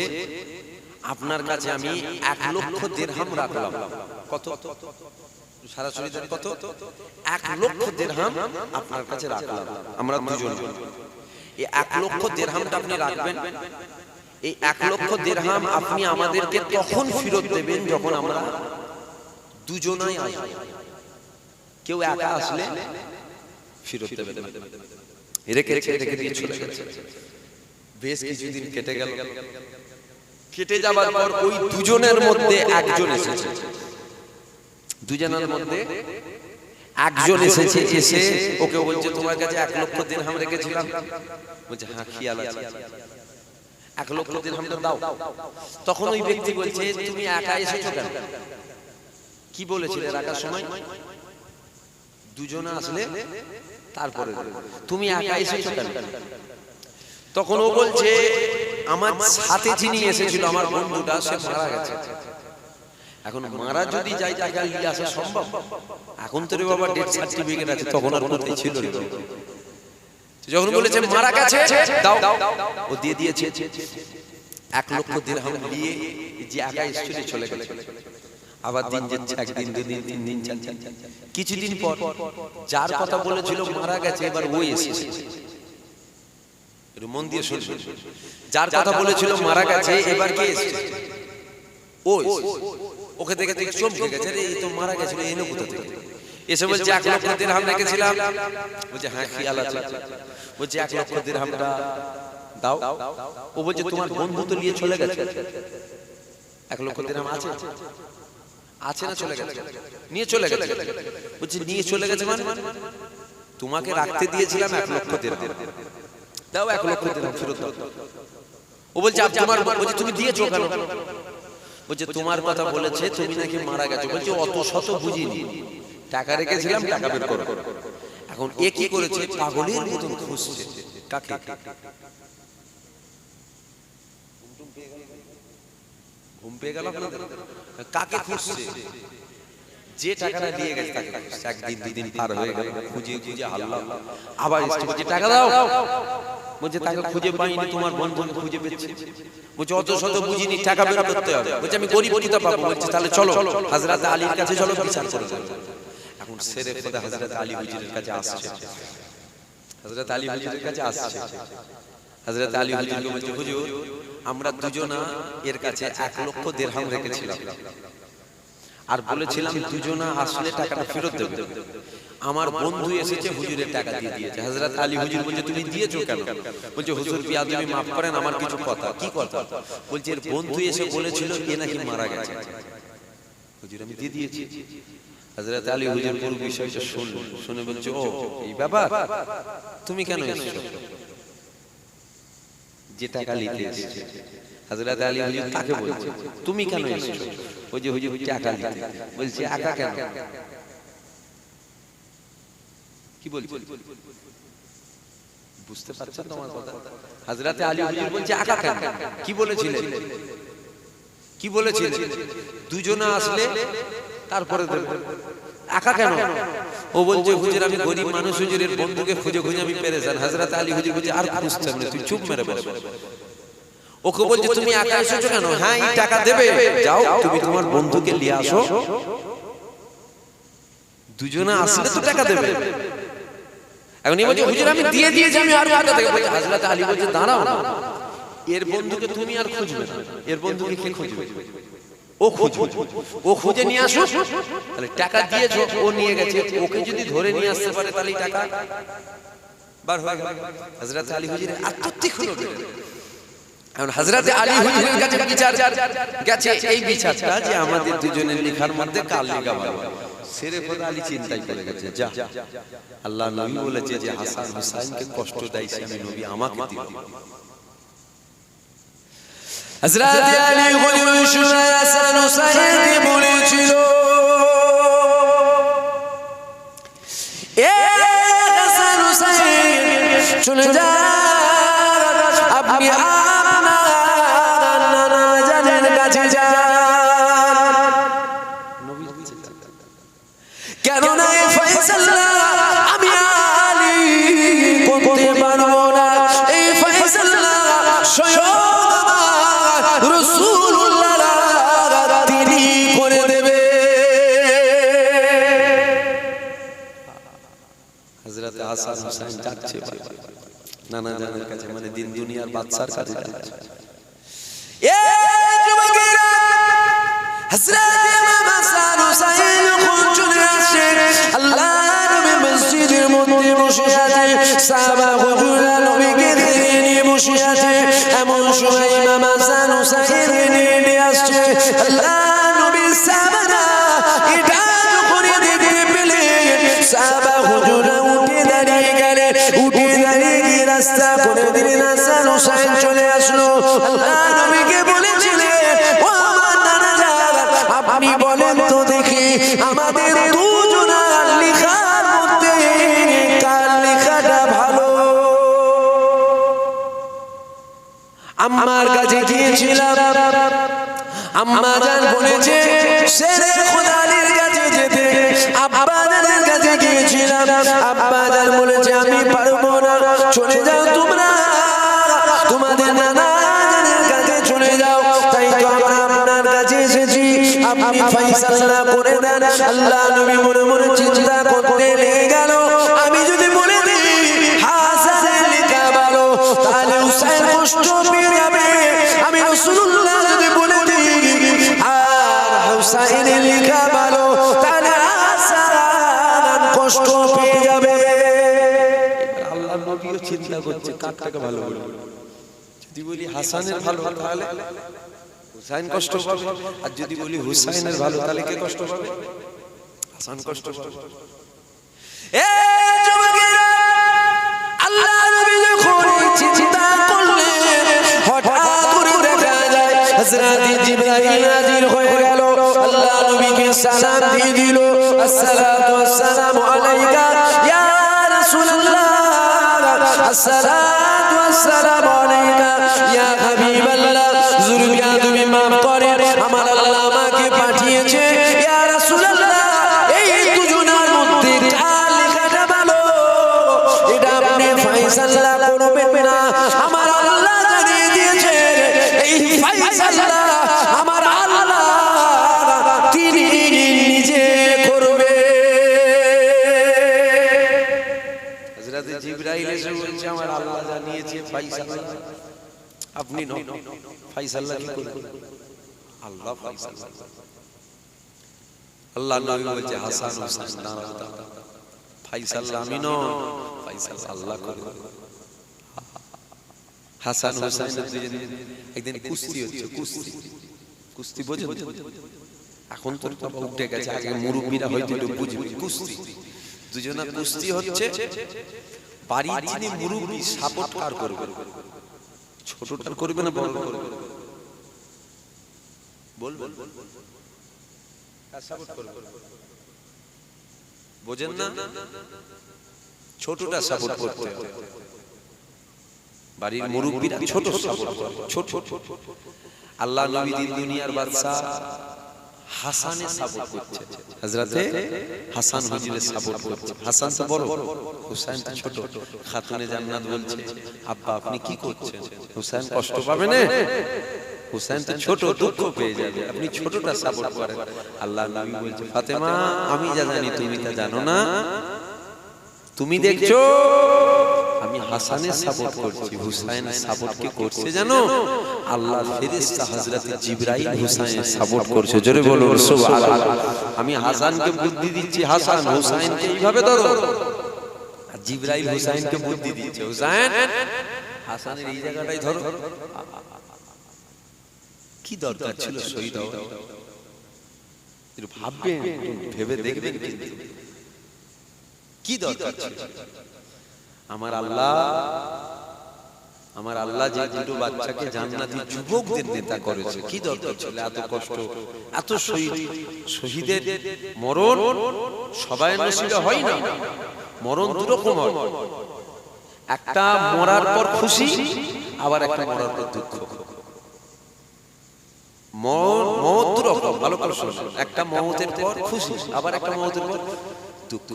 আপনার কাছে আমি 1 লক্ষ দিরহাম রাখলাম। কত? সরাসরি কত? 1 লক্ষ দিরহাম আপনার কাছে রাখলাম আমরা দুজন। এই 1 লক্ষ দিরহামটা আপনি রাখবেন। এই 1 লক্ষ দিরহাম আপনি আমাদেরকে তখন ফেরত দেবেন যখন আমরা দুজনাই আসব। কেউ একা আসলে ফেরত দেবেন। রেখে দিয়ে চলে গেছে। বেশ কিছুদিন কেটে গেল। কেটে যাবার পর ওই দুজনের মধ্যে একজন এসেছে। দুজনের মধ্যে একজন এসেছে, এসে ওকে বলছে তোমার কাছে 1 লক্ষ দিরহাম রেখেছিলাম। বলছে হ্যাঁ খেয়াল আছে, 1 লক্ষ দিরহামটা দাও। তখন ওই ব্যক্তি বলছে তুমি একা এসেছো কেন? কি বলেছিলে রাখার সময়? দুজনে আসলে তারপরে তুমি একা এসেছো কেন? তখন ও বলছে আমার সাথে যিনি এসেছিল আমার বন্ধুটা সে মারা গেছে। এখন মারা যদি যাই তাকে নিয়ে আসা সম্ভব? এখন তো রে বাবা ডেথ সার্টিফিকেট আছে, তখন আর কোথায় ছিল রে। যখন বলেছে মারা গেছে দাও, ও দিয়ে দিয়েছে। 1 লক্ষ দিরহাম দিয়ে যে একা এসেছিল চলে গেছে। আবার দিন যাচ্ছে, একদিন দুদিন তিন দিন চার দিন, কিছুদিন পর যার কথা বলেছিল মারা গেছে এবার ওই এসেছে। মন দিয়ে শুনবেন, যার কথা বলেছিল মারা গেছে এবার কে এসেছে? ওই। ওকে দেখে দেখে চমকে গেছে, এই তো মারা গেছিল, এনে কোথা থেকে? এসে বলছে 1 লক্ষ দিরহাম রেখেছিলাম। বলছে হ্যাঁ খেয়াল আছে। বলছে 1 লক্ষ দিরহামটা দাও। ও বলছে তোমার বন্ধু তো নিয়ে চলে গেছে, 1 লক্ষ দিরহাম আছে? আছে না চলে গেছে? নিয়ে চলে গেছে। বলছে নিয়ে চলে গেছে মানে? তোমাকে রাখতে দিয়েছিলাম 1 লক্ষ দিরহাম, দাও 1 লক্ষ দিরহাম ফেরত দাও। ও বলছে তোমার, বলছে তুমি দিয়েছো কেন? বলছে তোমার কথা বলেছে তুমি নাকি মারা গেছো। বলছে অত শত বুঝিনি, টাকা রেখেছিলাম, টাকা বের করো। এখন এ কি করেছে? পাগলের মতন খুঁজছে। কাকে? ঘুম পেয়ে গেল আপনাদের? কাকে খুঁজছে? যে টাকাটা দিয়ে গেছে তাকে খুঁজছে। একদিন দুদিন পার হয়ে গেল, খুঁজে খুঁজে হাল্লা, আবার এসে বলছে টাকা দাও। বলছে টাকা খুঁজে পাইনি, তোমার বন্ধুকে খুঁজে পেয়েছি। বলছে অত শত বুঝিনি, টাকা বের করতে হবে। বলছে আমি গরিব কিতা পাবো? বলছে তাহলে চলো হযরত আলীর কাছে চলো, বিচার করে দেব। এখন সেরে খোদা হযরত আলী হুজুরের কাছে আসছে। হযরত আলী হুজুরের কাছে আসছে। হযরত আলী হুজুরকে বলছে হুজুর আমরা দুজনা এর কাছে 1 লক্ষ দিরহাম রেখেছিলাম আর বলেছিলাম দুজনা আসলে টাকাটা ফেরত দেবে। আমার বন্ধু এসেছে, হুজুরের টাকা দিয়ে দিয়েছে। হযরত আলী হুজুর বলছে তুমি দিয়েছো কেন? বলছে হুজুর বিয়াদবি মাফ করেন, আমার কিছু কথা। কি কথা? বলছে এর বন্ধু এসে বলেছিল এ নাকি মারা গেছে। হুজুর আমি দিয়ে দিয়েছি। হযরত আলী হুজুর পুরো বিষয়টা শুনে বলছে ও এই ব্যাপার, তুমি কেন এসেছো? যে টাকা নিতে এসেছে। হযরত আলী হুজুর তাকে বলছে তুমি কেন এসেছো? ওই যে হুজুর টাকা নিতে। বলছে একা কেন? কি বলছে? বুঝতে পারছেন তোমার কথা? হযরত আলী হুজুর বলছে একা কেন? কি বলেছিলেন? কি বলেছিলেন? দুজনা আসলে তারপরে দেব। একা কেন? ও বলছে হুজুর আমি গরিব মানুষ, হুজুরের বন্ধুকে খুঁজে খুঁজে আমি পেরেছান। হযরত আলী হুজুর বলছে আর খুঁজতে হবে না, তুই চুপ মেরে বস। ওকে বলছে তুমি একা এসেছো কেন? হ্যাঁ এই টাকা দেবে, যাও তুমি তোমার বন্ধুকে নিয়ে আসো, দুজনে আসলে তো টাকা দেবে। এখন এই বলছে হুজুর আমি দিয়ে দিয়েছি, আমি আর টাকা দেব। হযরত আলী বলছে দাঁড়াও না, এর বন্ধুকে তুমি আর খুঁজবে না, এর বন্ধুকে কে খুঁজবে? ও খুঁজবে, ও খুঁজে নিয়ে আসো। তাহলে টাকা দিয়েছো, ও নিয়ে গেছে, ওকে যদি ধরে নিয়ে আসতে পারে তাহলে টাকা বার হয়ে গেল। হযরত আলী হুজুর আত্মতীক্ষ্ণ হলেন। এখন হযরত আলী হুজুরের কাছে বিচার গেছে, এই বিচারটা যে আমাদের দুজনের লেখার মধ্যে কার লেখা ভালো। সেরে খোদা আলী চিন্তায় পড়ে গেছে, যা আল্লাহ নবী বলেছে যে হাসান হুসাইনকে কষ্ট দেয় সে আমি নবী আমাকে দিল। হযরত আলী হুজুর শুনে হাসান হুসাইনকে বলেছিল, এ হাসান হুসাইন চলে যান, আপনি আপনার নানা জানের কাছে যান। কেননা এই ফয়সালা আমি আলী করতে পারবো না, এই ফয়সালা স্বয়ং রাসূলুল্লাহ তিনি করে দেবে। হযরত হাসান হুসাইন যাচ্ছে নানা জানের কাছে, মানে দিন দুনিয়ার বাদশার কাছে যাচ্ছে। এ যুবকেরা, হযরত ইমাম হাসান হুসাইন যখন চলে আসে, আল্লাহর নবী মসজিদের মধ্যে বসে আছে, সাহাবা হুজুররা নবীকে দেখে নিয়ে বসে আছে। এমন সময় ইমাম হাসান হুসাইন নিয়ে আসছে, আল্লাহর নবীর সাহাবারা এটা যখন দেখে পেলে, সাহাবা হুজুররা উঠে দাঁড়িয়ে গেলেন, উঠে দাঁড়িয়ে গিয়ে রাস্তা করে দিলেন। হাসান হুসাইন চলে আসলো, আল্লাহর নবীকে বলেছিলেন, ও আমার নানা জান, আপনি বলেন তো দেখি আমাদের দুজনার লেখার মধ্যে কার লেখাটা ভালো? আম্মার কাছে গিয়েছিলাম, আম্মা জান বলেছে শেরে খোদালির কাছে যেতে। আব্বা জানের কাছে গিয়েছিলাম, আব্বা জান বলেছে আমি পারবো না, চলে যাও তোমরা, তোমাদের নানা জানের কাছে চলে যাও। তাই তো আমরা আপনার কাছে এসেছি, আপনি ফয়সালা করে দেন। আল্লাহ নবী মনে মনে চিন্তা করতে লেগে গেল, আমি যদি বলে দিই হাসানের লেখা ভালো, তাহলে হুসাইন কষ্ট পেয়ে যাবে। আমি রাসূলুল্লাহ যদি বলে দিই আর হুসাইনের লেখা ভালো, তাহলে হাসান কষ্ট পেয়ে যাবে। আল্লাহর নবীও চিন্তা করছে কারটাকে ভালো বলবো। যদি বলি হাসানের ভালো তাহলে হুসাইন কষ্ট পাবে, আর যদি বলি হুসাইনের ভালো তাহলে কে কষ্ট পাবে? হাসান কষ্ট পাবে। এ যুবকেরা, আল্লাহর নবী যখন চিন্তা করলেন, হঠাৎ করে দেখা যায় হযরত জিবরাইল হাজির হয়ে গেল, আল্লাহর নবীকে সালাম দিয়ে দিল, আসসালাতু ওয়াসসালামু আলাইকা ইয়া রাসূলুল্লাহ, আসসালাতু ওয়াসসালামু আলাইকা ইয়া হাবিবাল্লাহ। যুরবিয়া তুমি মাফ করেন, আমার আল্লাহ আমাকে পাঠিয়েছে, ইয়া রাসূলুল্লাহ এই দুজনের মধ্যে কার লেখাটা ভালো এটা আপনি ফয়সালা করবেন না। আমার আল্লাহ জানিয়ে দিয়েছে এই ফয়সালা আমার আল্লাহ তিনি নিজে করবে। হযরত জিবরাইল এসে বলছে আমার আল্লাহ জানিয়েছে ফয়সালা, আপনি নন, ফয়সালা কি করবেন? আল্লাহ ফয়সালা। আল্লাহ নবী বলছে হাসান হুসাইন না, ফয়সালা আমি নন, ফয়সালা আল্লাহ করবে। হাসান হুসাইনের দুজনে একদিন কুস্তি হচ্ছে, কুস্তি বোঝেন? এখন তো বাবা উঠে গেছে, আগে মুরব্বীরা হয়তো একটু বুঝবে কুস্তি। দুজনা কুস্তি হচ্ছে, বাড়ির যিনি মুরব্বী সাপোর্ট কার করবে? ছোটটার করবে না বড় করবে? বলবেন কার সাপোর্ট করবে? বোঝেন না? ছোটটা সাপোর্ট করতে হবে। বাড়ির মুরব্বীরা ছোট সাপোর্ট করে, ছোট। আল্লাহ নবী দিন দুনিয়ার বাদশা হাসানের সাপোর্ট করছে, হযরতে হাসান হুজুরের সাপোর্ট করছে। হাসান তো বড়, হুসাইন তো ছোট। খাতুনে জান্নাত বলছে আব্বা আপনি কি করছেন? হুসাইন কষ্ট পাবে না, হুসাইন তো ছোট, দুঃখ পেয়ে যাবে, আপনি ছোটটা সাপোর্ট করেন। আল্লাহ নবী বলছে ফাতেমা আমি যা জানি তুমি তা জানো না, তুমি দেখছো আমি হাসানের সাপোর্ট করছি, হুসাইনের সাপোর্ট কে করছে জানো? আল্লাহ ফেরেশতা হযরত জিবরাইল হুসাইনের সাপোর্ট করছে। জোরে বলো সুবহানাল্লাহ। আমি হাসানকে বুদ্ধি দিচ্ছি, হাসান হুসাইনকে এইভাবে ধরো, আর জিবরাইল হুসাইনকে বুদ্ধি দিচ্ছে, হুসাইন হাসানের এই জায়গাটাই ধরো। কি দরকার ছিল শহীদ হওয়ার? একটু ভাববেন, ভেবে দেখবেন কিন্তু কি দরকার ছিল? আমার আল্লাহ আমার আল্লাহ যে দুটো বাচ্চাকে জান্নাতি যুবকদের নেতা করেছে, কি দরকার ছিল এত কষ্ট, এত শহীদ? শহীদের মরণ সবাই নসিবে হয় না, মরণ দুরকম হয়। একটা মরার পর খুশি, আবার একটা মরার পর দুঃখ। মওত দুরকম, ভালো করে শুনুন। একটা মওতের পর খুশি, আবার একটা মওতের পর দুঃখ।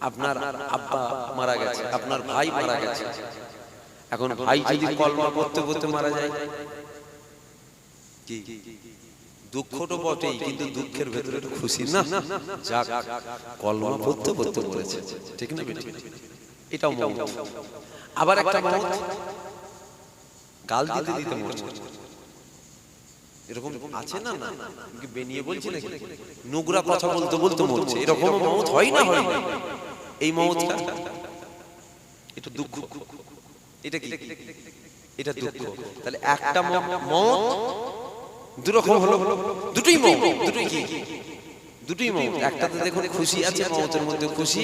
আপনার আব্বা মারা গেছে, আপনার ভাই মারা গেছে, এখন ভাই যদি কলমা পড়তে পড়তে মারা যায়, কি দুঃখ তো বটেই, কিন্তু দুঃখের ভেতরে একটু খুশি না, যাক কলমা পড়তে পড়তে মরেছে, ঠিক না? এটাও মওত। আবার একটা মওত গাল দিতে দিতে মরছে, এরকম আছে না? না কি বেনিয়ে বলছি নাকি? নোংরা কথা বলতে বলতে মরছে, এরকম মওত হয় না? হয় না। এই মওতটা এটা দুঃখ, এটা কি? এটা দুঃখ। তাহলে একটা মওত দুরকম হলো, দুটোই মওত, দুটোই কি? দুটোই মওত। একটাতে দেখুন খুশি আছে, মওতের মধ্যে খুশি,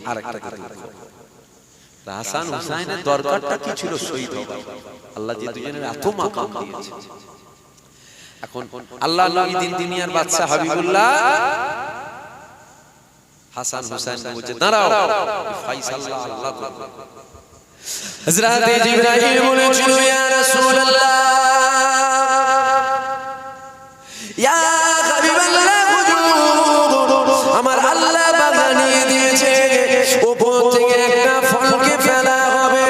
আর একটাতে দুঃখ। হাসান হুসাইনের দরকারটা কি ছিল? শহীদ হওয়া। আল্লাহ যে দুজনের এত মাকাম দিয়েছে। এখন আল্লাহ নবী দিন দুনিয়ার বাদশা হাবিবুল্লাহ হাসান হুসাইন বলছে দাঁড়াও, ফয়সালা আল্লাহ করবে। হযরত জিবরাইল বলেছিল ইয়া রাসূলুল্লাহ, ইয়া হাবিবাল্লাহ, হুজুর আমার আল্লাহ বাগানিয়ে দিয়েছে, উপর থেকে একটা ফলকে ফেলা হবে।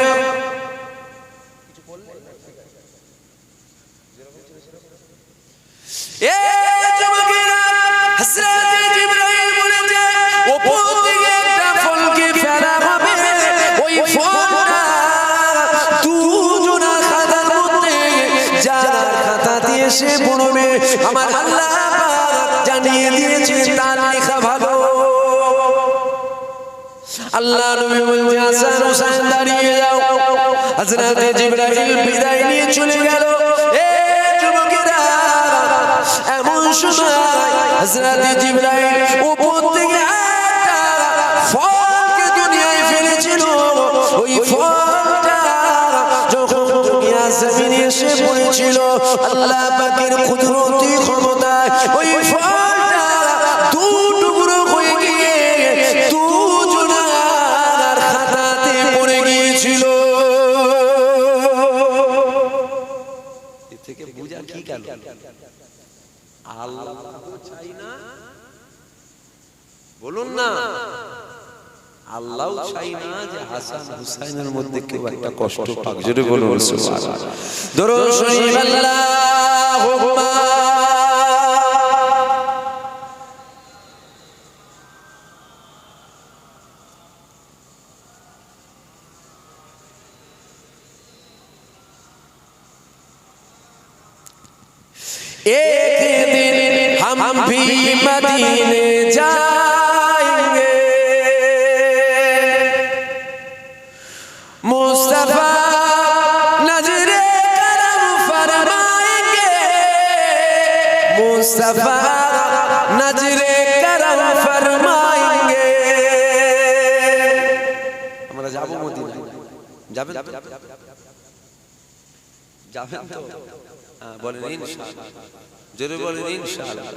এ যুবকেরা, হযরত জিবরাইল বলেছে উপর থেকে একটা ফলকে ফেলা হবে, ওই ফলটা দুজনা খাতার মধ্যে যার খাতা দিয়ে সে পড়বে, আমার আল্লাহ পাক জানিয়ে দিয়েছে তার লেখা ভালো। আল্লাহ নবী বলছে হাসান হুসাইন দাঁড়িয়ে যাও। হযরত জিবরাইল বিদায় নিয়ে চলে গেল। এ যুবকেরা, এমন সময় হযরত জিবরাইল উপর থেকে একটা ফলকে দুনিয়ায় ফেলেছিল। ওই ফলটা যখন দুনিয়া জমিনে এসে পড়েছিল, আল্লাহ পাকের কুদরতি ক্ষমতায় ওই ফলটা দু টুকরো হয়ে গিয়ে দুজনার খাতাতে পড়ে গিয়েছিল। এ থেকে বোঝা কি গেল? আল্লাহ চাই না, বলুন না, আল্লাহ চাই না যে হাসান হুসাইনের মধ্যে কেউ একটা কষ্ট পাক। জোরে বলুন সুবহানাল্লাহ। দরুদ শরীফ আল্লাহুম্মা एक दिन हम भी मदीने जाएंगे, मुस्तफा नजरे करम फरमाएंगे, मुस्तफा नजरे करम फरमाएंगे। আমরা যাব মদিনা, যাবেন তো? যাবেন তো? বলেন ইনশাআল্লাহ, জোরে বলেন ইনশাআল্লাহ।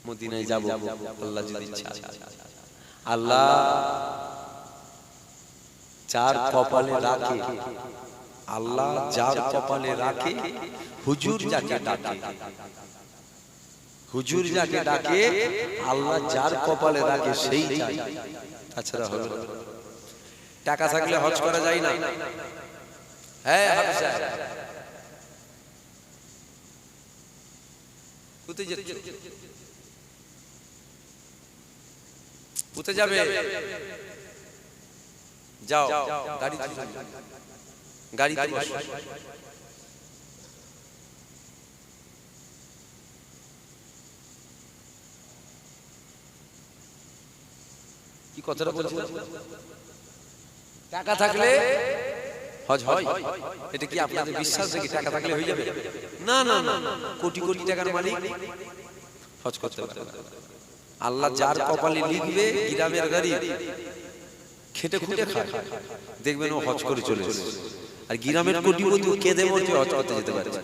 মদিনায় যাব আল্লাহ যদি ইচ্ছা। আল্লাহ যার কপালে রাখে, আল্লাহ যার কপালে রাখে, হুজুর যাকে ডাকে, হুজুর যাকে ডাকে, আল্লাহ যার কপালে রাখে সেই যায়। তাছাড়া হবে না। টাকা থাকলে হজ করা যায় না? হ্যাঁ, হাফেজ কোথায় যাচ্ছে? কোথায় যাবে? যাও, গাড়িতে বসো। কি কথাটা বলছিস? টাকা থাকলে হজ হয়? এটা কি আপনাদের বিশ্বাস নাকি টাকা থাকলে হয়ে যাবে? না না না, কোটি কোটি টাকার মালিক হজ করতে পারে। আল্লাহ যার কপালে লিখবে গ্রামের গরিব, খেটে খুঁটে খায়, দেখবেন ও হজ করে চলে এসেছে। আর গ্রামের কোটিপতি কেঁদে মরছে হজ করতে যেতে পারছে।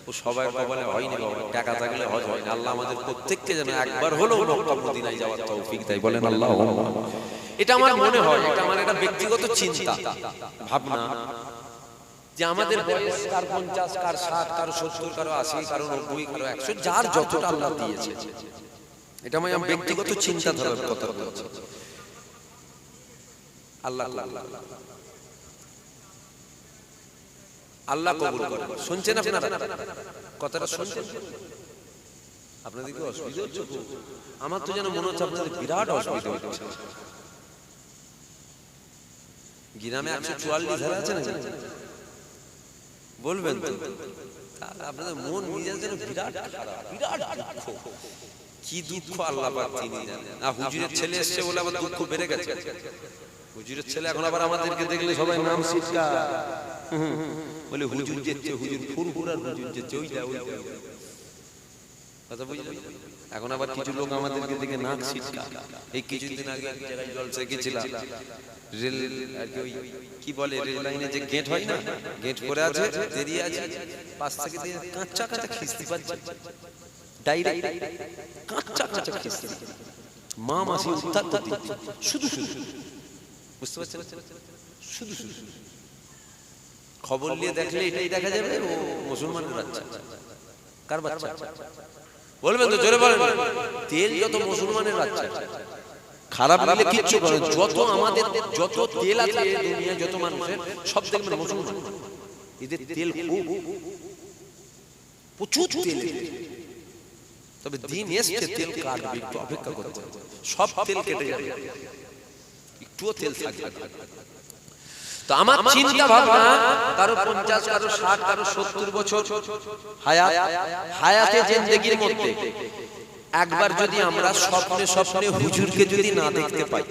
ও সবাই কপালে হয়নি বাবা, টাকা থাকলে হজ হয় না। আল্লাহ আমাদের প্রত্যেককে যেন একবার হলেও মক্কা মদিনায় যাওয়ার তৌফিক দেয়, বলেন আল্লাহুম্মা। এটা আমার মনে হয়, এটা আমার একটা ব্যক্তিগত চিন্তা ভাবনা, যে আমাদের বয়স কার 50, কার 60, কারো 70, কারো 80, কারো 90, কারো 100, যার যতটা আল্লাহ দিয়েছে। এটা আমার ব্যক্তিগত চিন্তাধারার কথা বলছি। আল্লাহ আল্লাহ কবুল করেন। শুনছেন আপনারা কথাটা? শুনছেন? আপনাদের কি অসুবিধা হচ্ছে? আমার তো যেন মনে হচ্ছে আপনাদের বিরাট অসুবিধা হচ্ছে। গ্রামে 144 আছে না, বলবেন তো? আপনাদের মন মিজাজ যেন বিরাট খারাপ, বিরাট দুঃখ। কি দুঃখ আল্লাহ পাক তিনি জানেন। না হুজুরের ছেলে এসছে বলে আবার দুঃখ বেড়ে গেছে। হুজুরের ছেলে এখন আবার আমাদেরকে দেখলে সবাই নাম শিক্ষা বলে, হুজুর যেচ্ছে, হুজুর ফুরফুরার হুজুর যেচ্ছে, ওইটা কথা বুঝলেন? এখন আবার কিছু লোক আমাদেরকে দেখে নাক শিক্ষা। এই কিছুদিন আগে এক জায়গায় জলসা গেছিলাম, রেল আর কি ওই কি বলে রেল লাইনে যে গেট হয় না, গেট করে আছে, দেরি আছে, পাশ থেকে কাঁচা কাঁচা খিস্তি পাচ্ছে, ডাইরেক্ট কাঁচা কাঁচা খিস্তি। মা মাসি উত্তাপ করতে শুধু শুধু, বুঝতে পারছেন? শুধু শুধু খবর নিয়ে দেখলে এটাই দেখা যাবে ও মুসলমানের বাচ্চা। কার বাচ্চা বলবেন তো? জোরে বলেন। তেল যত মুসলমানের বাচ্চা, খারাপ লাগলে কিচ্ছু করে। যত আমাদের যত তেল আছে দুনিয়া, যত মানুষের, সব দেখবেন মুসলমান। এদের তেল খুব প্রচুর তেল। তবে দিন এসছে তেল কাটবে, একটু অপেক্ষা করতে। সব তেল কেটে যাবে, একটুও তেল থাকবে। তো আমার চিন্তা ভাবনা, কারো 50, কারো 60, কারো 70 বছর হায়াতে জিন্দেগির মধ্যে একবার যদি আমরা স্বপ্নে স্বপ্নে হুজুরকে যদি না দেখতে পাই,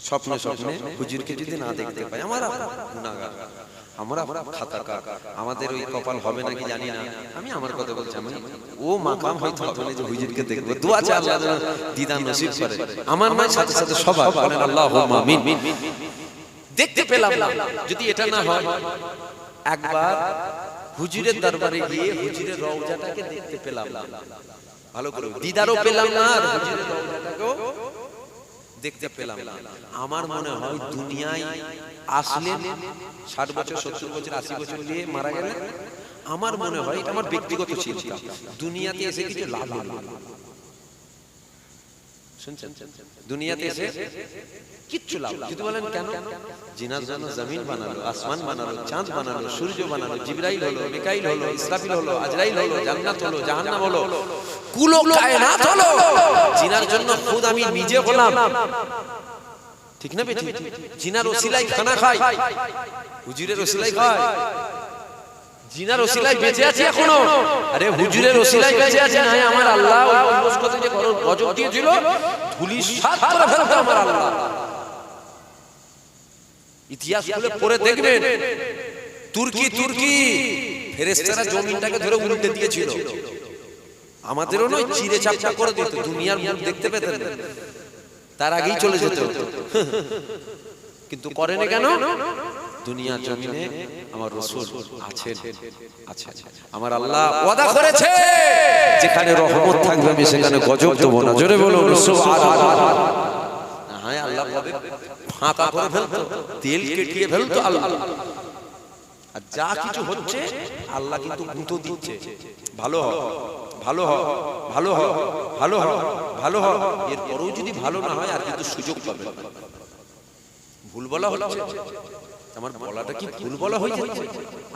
স্বপ্নে স্বপ্নে হুজুরকে যদি না দেখতে পাই, আমরা গুনাহগার, আমরা খাতাকার, আমাদের ওই কপাল হবে নাকি জানি না। আমি আমার কথা বলছি, আমি ও মাকাম হয়তো হবে না যে হুজুরকে দেখবো। দোয়া চাই আল্লাহ যেন দিদার নসিব করে। আমার নয়, সাথে সাথে সবাই বলেন আল্লাহুম্মা আমিন। দেখতে পেলাম না, যদি এটা না হয় একবার হুজুরের দরবারে গিয়ে হুজুরের রওজাটাকে দেখতে পেলাম না, ভালো করে দিদারও পেলাম না, আর হুজুরের রওজাটাকেও দেখতে পেলাম না। আমার মনে হয় দুনিয়ায় আসলেন 60 বছর, 70 বছর, 80 বছর নিয়ে মারা গেলেন। আমার মনে হয়, এটা আমার ব্যক্তিগত চিন্তা, দুনিয়াতে এসে কিছু লাভ হলো। শুনছেন? দুনিয়াতে এসে কিচ্ছু লাভ। যদি বলেন কেন? জিনার জন্য জমিন বানালো, আসমান বানালো, চাঁদ বানালো, সূর্য বানালো, জিবরাইল হলো, মিকাইল হলো, ইসরাফিল হলো, আজরাইল হলো, জান্নাত হলো, জাহান্নাম হলো, কুল কায়নাত হলো। জিনার জন্য খুদ আমি নিজে হলাম, ঠিক না বেটি? জিনার ওসিলায় খানা খাই, হুজুরের ওসিলায় খাই। জিনার ওসিলায় বেঁচে আছি এখনো। আরে হুজুরের ওসিলায় বেঁচে আছি না, আমার আল্লাহ ওই মস্কতে যে গজব দিয়েছিল, ধুলিস সাত করে ফেলবে আমার আল্লাহ। ইতিহাস খুলে পড়ে দেখবেন, তুর্কি ফেরেশতারা জমিনটাকে ধরে উল্টে দিয়েছিল। আমাদেরও নয়, চিরে চাপটা করে দিত, দুনিয়ার মুখ দেখতে পেতেন না, তার আগেই চলে যেত। কিন্তু করেনি কেন? দুনিয়ার জমিনে আমার রাসূল আছেন, আমার আল্লাহ ওয়াদা করেছে, যেখানে রহমত থাকবে আমি সেখানে গজব দেব না। জোরে বলুন সুবহানাল্লাহ। হ্যাঁ, আল্লাহ কবে ফাঁকা করে ফেলতো, তেল কেটিয়ে ফেলতো আল্লাহ। আর যা কিছু হচ্ছে আল্লাহ কিন্তু গুঁতো দিচ্ছে, ভালো হ, ভালো হ, ভালো হ, ভালো হ, ভালো হ। এরপরেও যদি ভালো না হয় আর কিন্তু সুযোগ পাবে। ভুল বলা হচ্ছে, আমার বলাটা কি ভুল বলা হয়ে যাচ্ছে?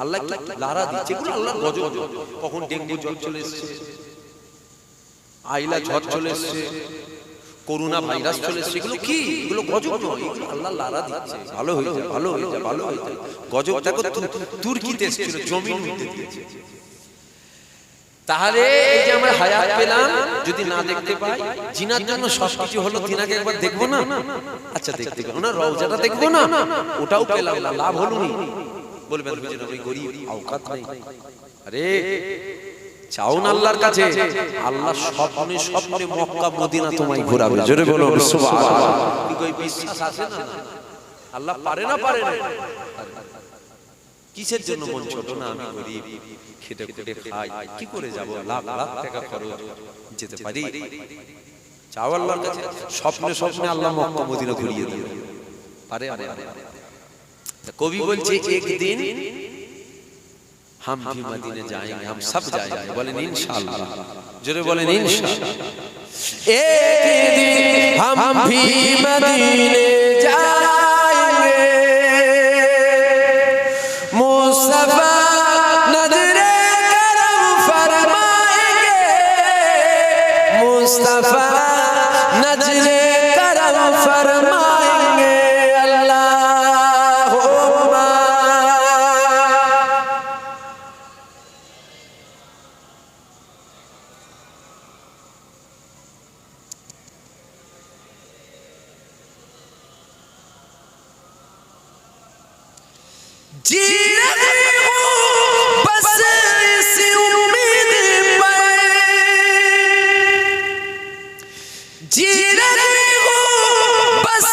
আল্লাহ কি লারা দিচ্ছে, এগুলো আল্লাহর গজব। কখন ডেঙ্গু জ্বর চলে এসেছে, আইলা ঝড় চলে এসেছে, করোনা ভাইরাস চলে এসেছে, এগুলো কি? এগুলো গজব নয়, এগুলো আল্লাহ লারা দিচ্ছে। ভালো হয়ে যায়, ভালো হয়ে যায়, ভালো হয়ে যায়। গজব দেখো তুর্কিতে এসেছিল, জমিন উল্টে দিয়েছে। তাহলে এই যে আমরা হায়াত পেলাম, যদি না দেখতে পাই, জিনার জন্য সবকিছু হলো, তিনাকে একবার দেখবো না? আচ্ছা দেখতে গেল না, রওজাটা দেখবো না? ওটাও পেলাম না, লাভ হলো নি। বলবেন হুজুর আমি গরিব, আওকাত নেই। আরে চাও না আল্লাহর কাছে, আল্লাহ স্বপ্নে স্বপ্নে মক্কা মদিনা তোমায় ঘোরাবে। জোরে বলো সুবহানাল্লাহ। কি কই বিশ্বাস আছে না? আল্লাহ পারে না, পারে না? কিসের জন্য মন ছোট না? আমি গরিব, খেটে খুটে খাই, কি করে যাব? লাখ লাখ টাকা খরচ, যেতে পারি? চাও আল্লাহর কাছে, স্বপ্নে স্বপ্নে আল্লাহ মক্কা মদিনা ঘুরিয়ে দেবে। পারে? কবি বলছে একদিন हम भी मदीने जाएंगे, हम सब जाएंगे। बोले इंशाअल्लाह, जोरे बोले इंशाअल्लाह। एक दिन हम भी मदीने जाएंगे, मुस्तफा नजरे करम फरमाएंगे, मुस्तफा नजरे करम फरमाएंगे। जी रही हूँ बस इसी उम्मीद पर, जी रही हूँ बस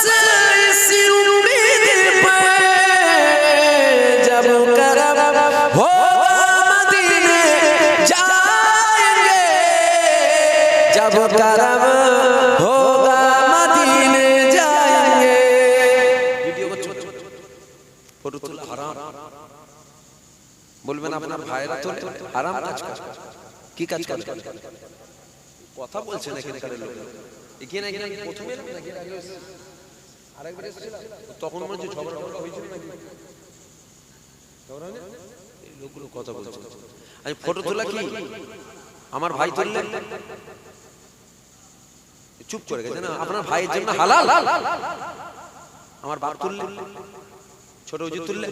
इसी उम्मीद पर, जब करम हो मदीने जाएंगे, जब करम होगा मदीने जाएंगे। वीडियो को ফরতুল হারাম বলবেন আপনার ভাইরা তো হারাম কাজ করে। কি কাজ করে? কথা বলছেন এখানকার লোক। এখানে প্রথমে নাকি আরেকবার এসেছিল তখন মনে হচ্ছে ঝগড়া হয়েছিল নাকি? ঝগড়া না, এই লোকগুলো কথা বলছে। আমি ফটো তোলা কি আমার ভাই তুললেন, চুপ করে গেছে না? আপনার ভাইয়ের জন্য হালাল, আমার বাপ তুললেন, ছোট হুজুর তুললে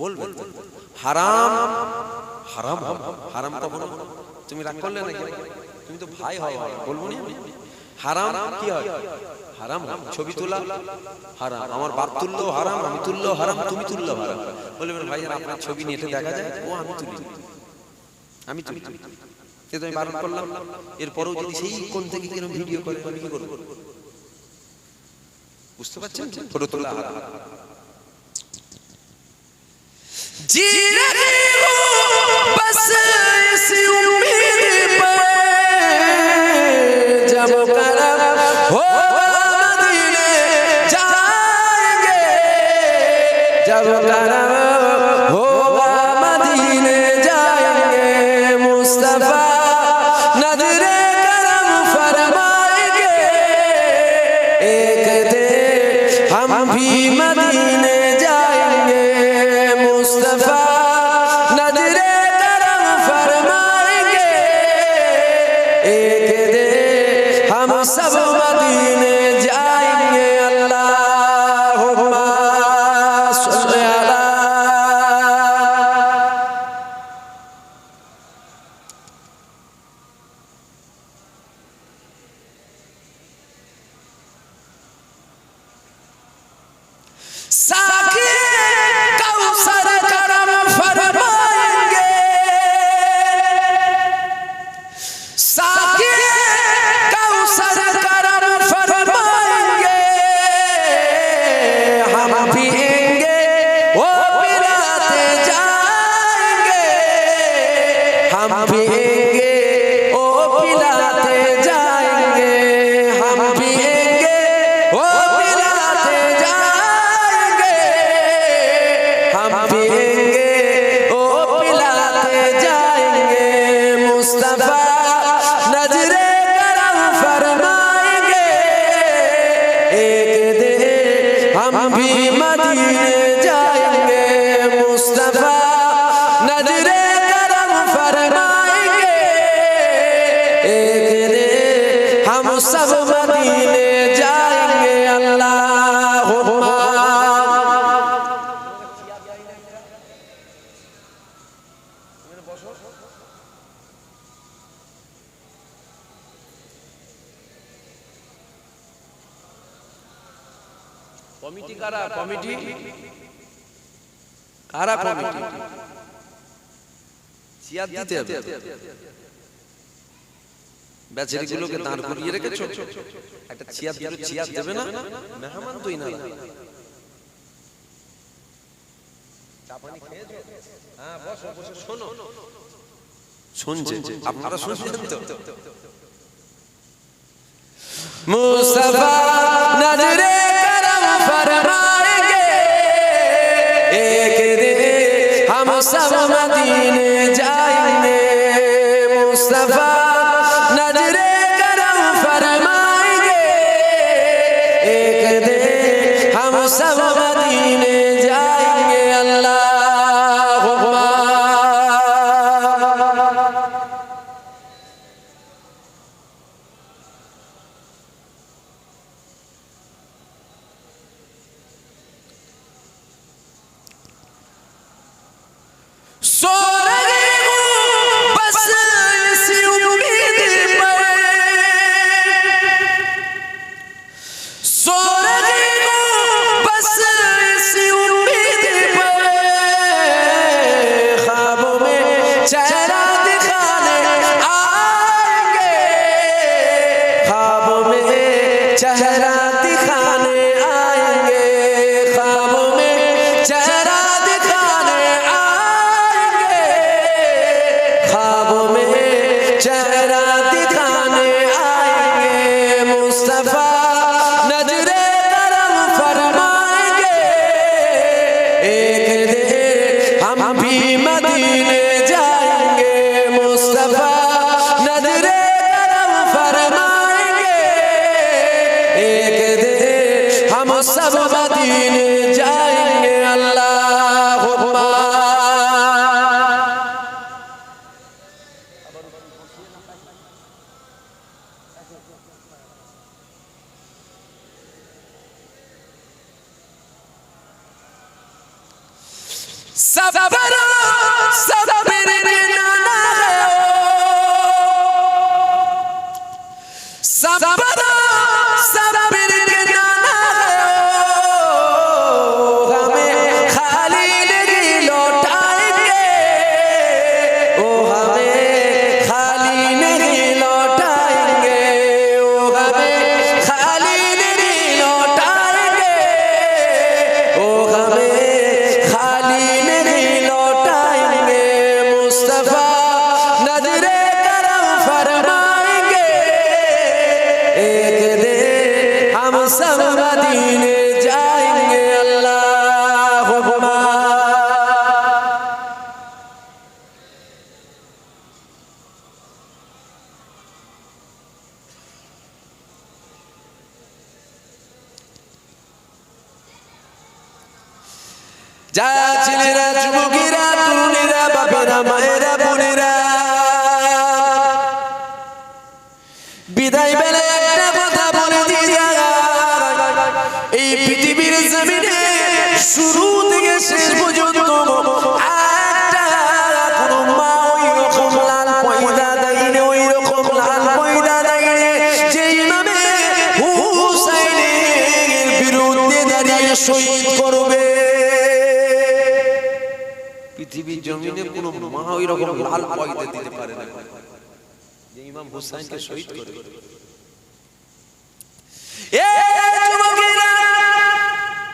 বলবেন হারাম। হারাম হারাম কখনো তুমি রাগ করলে নাকি? তুমি তো ভাই হও, বলবো না আমি? হারাম কি হয়? হারাম ছবি তোলা হারাম, আমার বাপ তুললেও হারাম, আমি তুললেও হারাম, তুমি তুললেও হারাম। বলবেন ভাই আপনার ছবি নেটে দেখা যায়, ও আমি তুলি, আমি তুলি, কিন্তু আমি বারণ করলাম। এরপরেও যদি সেই কোন থেকে কিরকম ভিডিও করে আমি কি করবো? বুঝতে পারছেন? ফটো তোলা হারাম। जी रही हूँ बस इसी उम्मीद पर, जब करम हो मदीने जाएंगे, जब करम होगा मदीने जाएंगे, मुस्तफा नजरे करम फरमाएंगे। एक दिन हम भी मदीने जाएंगे, मुस्तफा नजरे करम फरमाएंगे। एक दिन हम सब मदीने जाएंगे। अल्लाहुम्मा सल्ली अला। साक़ी कौसर करम फरमाएंगे, साक़ी कौसर करम फरमाएंगे। हम पिएंगे वो पिलाते जाएंगे, हम पिएंगे वो पिलाते जाएंगे, हम पिएंगे वो पिलाते जाएंगे, हम पिएंगे वो पिलाते जाएंगे। मुस्तफा नजरे करम फरमाएंगे। एक दिन हम भी मदीने जाएंगे, मुस्तफा नजरे करम फरमाएंगे। एक दिन हम सब मदीने जाएंगे। अल्लाहुम्मा। কমিটি কারা? কমিটি কারা? কমিটি চেয়ার দিতে হবে, বেচারিগুলোকে দাঁড় করিয়ে রেখেছো, একটা চেয়ার দিলে চেয়ার দেবে না? মেহমান তো না। চা পানি খেয়েছো? হ্যাঁ, বসো বসে শোনো। শুনছেন আপনারা? শুনছেন তো? मुस्तफा नजरे करम फरमाएंगे, एक दिन हम सब मदीने जाएंगे। मुस्तफा नजरे करम फरमाएंगे, एक दिन हम सब मदीने जाएंगे। अल्लाहुम्मा सो रहे हूँ बस इसी उम्मीद पर, सो रहे हूँ बस इसी उम्मीद पर, ख्वाबों में चेहरा दिखाने आएंगे, ख्वाबों में चेहरा दिखाने आएंगे, ख्वाबों में चेहरा दिखाने आएंगे, ख्वाबों में चेहरा दिखाने आएंगे। मुस्तफा नजरे करम फरमाएंगे, एक दिन हम भी मदीने जाएंगे। मुस्तफा नजरे करम फरमाएंगे, एक दिन हम सब मदीने जाएंगे। अल्लाहुम्मा सबर सबर के नाना है सबर सबर के नाना है, हमें खाली नहीं लौटाएंगे, ओ हमें खाली नहीं लौटाएंगे, ओ हमें खाली नहीं लौटाएंगे, ओ हमें खाली नहीं लौटाएंगे। मुस्तफा नजरे करम फरमाएंगे, एक दिन हम सब मदीने जाएंगे। अल्लाहुम्मा যা ছেলেরা, যুবকেরা, তরুণীরা, বাপেরা, মায়েরা, বোনেরা, বিদায় বেলায় একটা কথা বলে দিয়ে যায়, এই পৃথিবীর জমিনে শুরু থেকে শেষ পর্যন্ত একটা কোনো মা ওই রকম লাল পয়দা দেয়নি, ওই রকম লাল পয়দা দেয়নি যে ইমামে হুসাইনের বিরুদ্ধে দাঁড়িয়ে শহীদ করবে। পৃথিবীর জমিনে কোনো মা ওই রকম লাল পয়দা দিতে পারে না যে ইমাম হুসাইনকে শহীদ করে। এ যুবকেরা,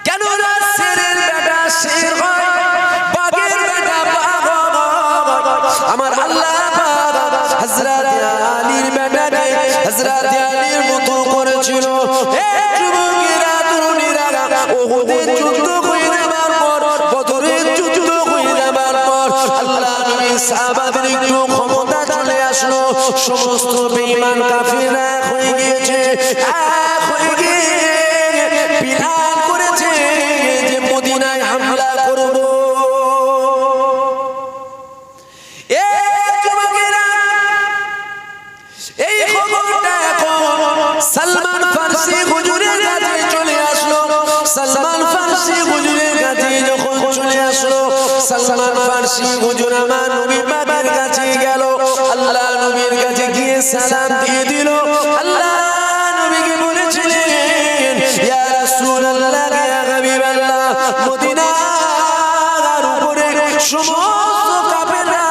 কেন না শেরের বেটা শের হয়, বাঘের বেটা বাঘ হয়। আমার আল্লাহ পাক হযরত আলীর বেটাকে হযরত আলীর মতো করেছিল। এ যুবকেরা, তরুণীরা, উহুদের যুদ্ধ হয়ে যাবার পর, বদরের যুদ্ধ হয়ে যাবার পর আল্লাহ নবী সাহাবাদের একটু ক্ষমতা চলে আসলো। সমস্ত বেঈমান কাফিররা এক হয়ে গিয়েছে, এক হয়ে গিয়ে প্ল্যান করেছে যে মদিনায় হামলা করব। এ যুবকেরা, এই খবরটা এখন সালমান ফারসি হুজুরের কাছে চলে আসলো। সালমান ফারসি হুজুরের কাছে যখন চলে আসলো, সালমান ফারসি হুজুর আমার নবী পাকের কাছে গেল, আল্লাহ নবীর কাছে গিয়ে সালাম দিয়ে দিল। আল্লাহ নবীকে বলেছিলেন, ইয়া রাসূলুল্লাহ, ইয়া হাবিবাল্লাহ, মদিনার উপরে সমস্ত কাফেররা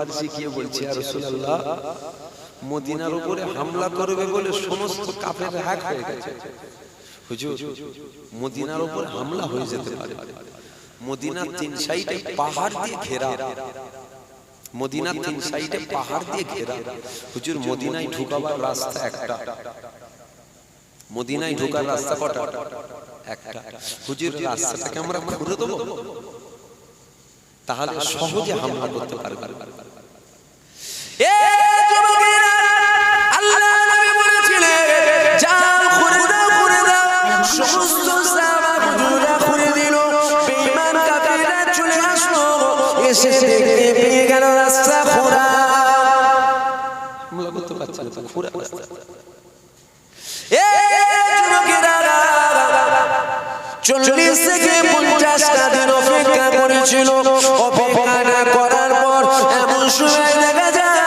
তরবারি শিখিয়ে বলছে ইয়া রাসূলুল্লাহ মদিনার উপরে হামলা করবে বলে সমস্ত কাফেররা এক হয়ে গেছে হুজুর মদিনার উপর হামলা হয়ে যেতে পারে মদিনার তিন সাইডে পাহাড় দিয়ে ঘেরা মদিনার তিন সাইডে পাহাড় দিয়ে ঘেরা হুজুর মদিনায় ঢোকাবার রাস্তা একটা মদিনায় ঢোকার রাস্তা কটা একটা হুজুর রাস্তাটাকে আমরা ঘুরে দেব তাহলে সহজে হামলা করতে পারবে এ যুবকেরা আল্লাহ নবী বলেছিলেন যাও ঘুরে দাও সমস্ত সাহাবা হুজুরা ঘুরে দিল বেঈমান কাফিররা চলে আসলো এসে দেখতে পেয়ে গেল রাস্তা খোঁড়া হামলা করতে পারছে না খোঁড়া রাস্তা এ যুবকেরা 40 থেকে 50টা দিন অপেক্ষা করেছিল অপেক্ষা করার পর এমন সময় দেখা যায়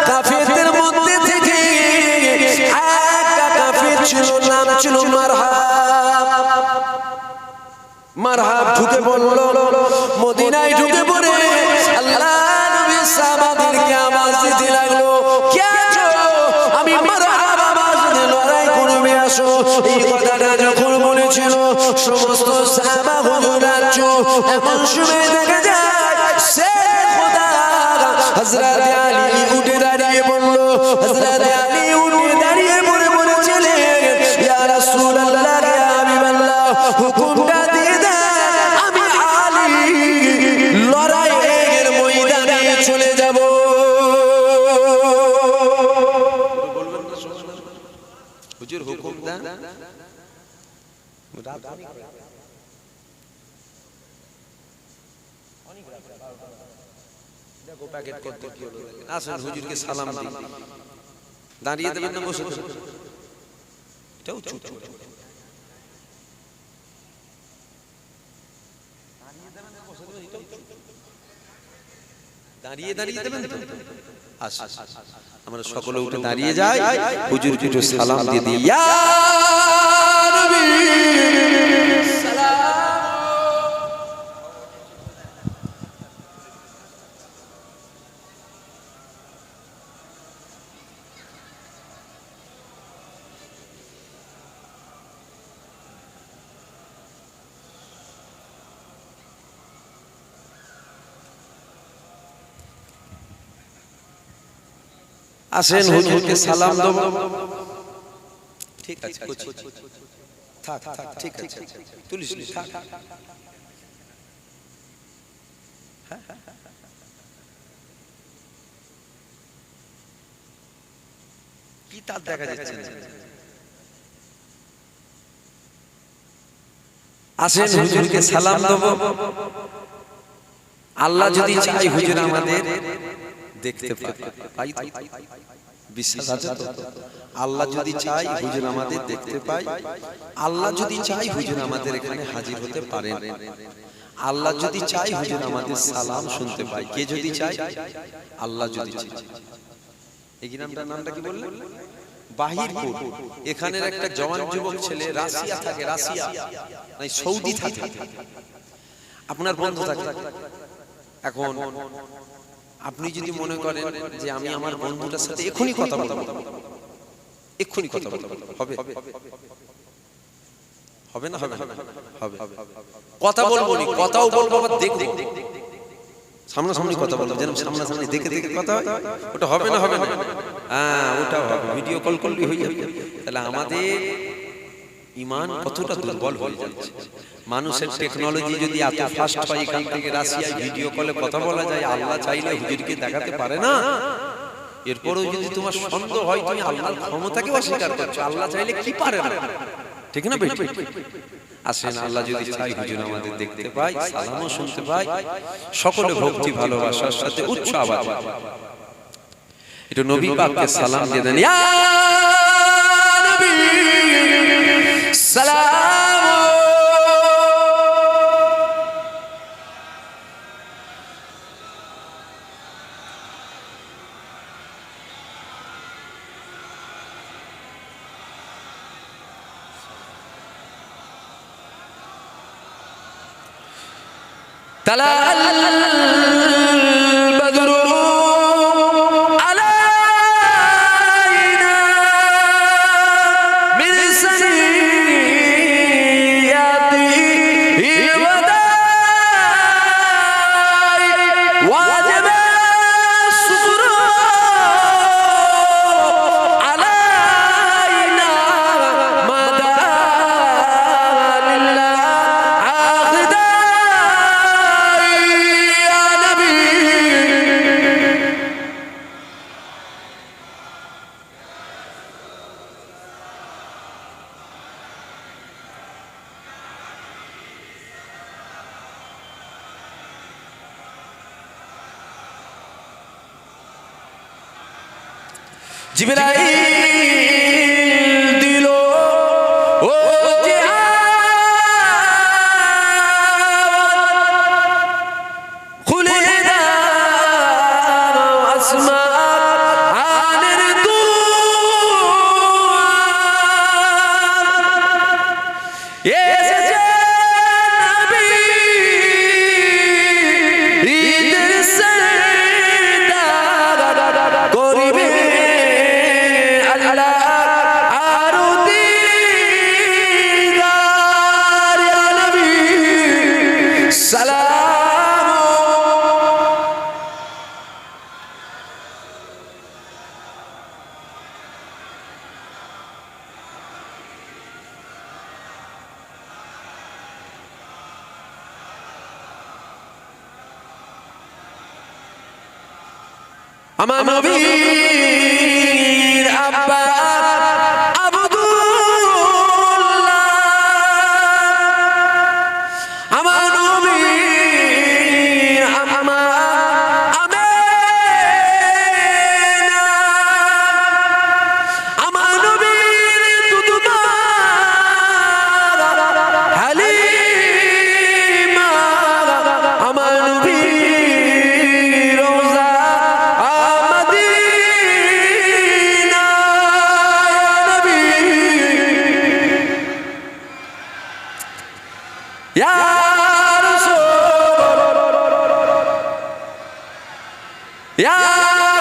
কাফেরদের মধ্যে থেকে একটা কাফের ছিল নাম ছিল মারহাব ঢুকে পড়ল মদিনায় ঢুকে পড়ে আল্লাহ নবী সাহাবাদেরকে আওয়াজ দিতে লাগলো কে আছো আমি মারহাব আওয়াজ দিয়ে লড়াই করবে আসো এই কথাটা যখন বলেছিল সমস্ত সাহাবা হুজুরা এমন সময় দেখা যায় সে খোদা হযরত আলী উঠে দাঁড়িয়ে বলল হযরত আলী উঠে দাঁড়িয়ে বলেছিলেন ইয়া রাসূলুল্লাহ ইয়া হাবিবাল্লাহ হুকুমটা দিয়ে দেন আমি আলী লড়াইয়ের ময়দানে চলে যাব বলবেন না হুজুর হুকুম দেন দেখো প্যাকেট করতে কি হলো আসেন হুজুরকে সালাম দিন দাঁড়িয়ে দেবেন না বসে এটাও চুপ দাঁড়িয়ে দেবেন তো আসুন আমরা সকলে উঠে দাঁড়িয়ে যাই হুজুরকে একটু সালাম দিয়ে দিই ইয়া নবী সালাম আসেন হুজুরকে সালাম দেব ঠিক আছে থাক ঠিক আছে তুলিস থাক কি তার দেখা যাচ্ছে আসেন হুজুরকে সালাম দেব আল্লাহ যদি চাই হুজুর আমাদের দেখতে পাই বিশ্বাস আছে তো আল্লাহ যদি চাই হুজুর আমাদের দেখতে পাই আল্লাহ যদি চাই হুজুর আমাদের এখানে হাজির হতে পারেন আল্লাহ যদি চাই হুজুর আমাদের সালাম শুনতে পাই কে যদি চাই আল্লাহ যদি চাই এই নামটা কি বললেন বাহিরপুর এখানের একটা জওয়ান যুবক ছেলে রাশিয়া থাকে রাশিয়া নাই সৌদি থাকে আপনার বন্ধু থাকে এখন আপনি যদি মনে করেন যে আমি আমার বন্ধুটার সাথে এখনই কথা বলবো হবে হবে না হবে কথা বলবো নি কথাও বলবো আবার দেখবো সামনাসামনি কথা বলবো যেন সামনাসামনি দেখে কথা হয় ওটা হবে না হ্যাঁ ওটাও হবে ভিডিও কল করলেই হয়ে যাবে তাহলে আমাদের ঈমান কতটা দুর্বল হয়ে যাচ্ছে মানুষের টেকনোলজি যদি এত ফাস্ট হয় এখান থেকে রাশিয়ায় ভিডিও কলে কথা বলা যায় আল্লাহ চাইলে হুজুরকে দেখাতে পারে না এরপরেও যদি তোমার সন্দেহ হয় তুমি আল্লাহর ক্ষমতাকে অস্বীকার করছো আল্লাহ চাইলে কি পারে না ঠিক না বেটি আসেন আল্লাহ যদি চাই হুজুর আমাদের দেখতে পাই সালামও শুনতে পাই সকলে ভক্তি ভালোবাসার সাথে উচ্চ আওয়াজ একটু নবী পাককে সালাম দিয়ে দেন ইয়া নবী সালাম طلع البدر জিবরাইল দিল ও যে খুলে দাও আসমানের দুয়ার এসেছে নবী ঈদের সরদার করিবে আল্লাহ আরো দিদার ইয়া নবী সালাম আমার নবীর আব্বা আব্দুল্লাহ আমার নবীর আম্মা আমেনা আমার নবীর দুদুমা হালিমা আমার নবীর রওজা Ya Rasul Ya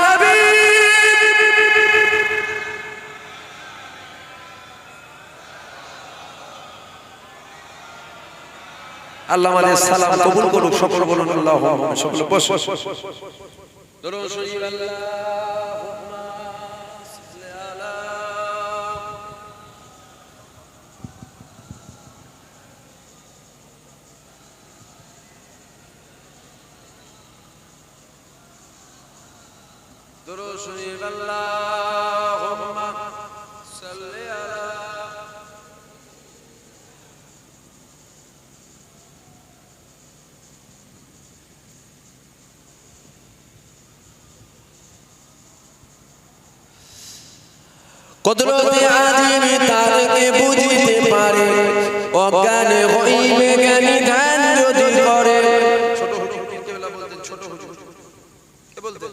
Habib আল্লাহ আলাইহিস সালাম কবুল করুক সকলে বলুন আল্লাহুম্মা সকলে বস দরুদ শরীফ আল্লাহুম্মা সাল্লি আলা দরুদ শরীফ আল্লাহুম্মা সাল্লি আলা কুদরতে আজিমি তারকে বুঝিতে পারে অজ্ঞানে হইবে জ্ঞানী ধ্যান যদি করে ছোট হুজুর কেবলা বলতেন ছোট হুজুর কে বলতেন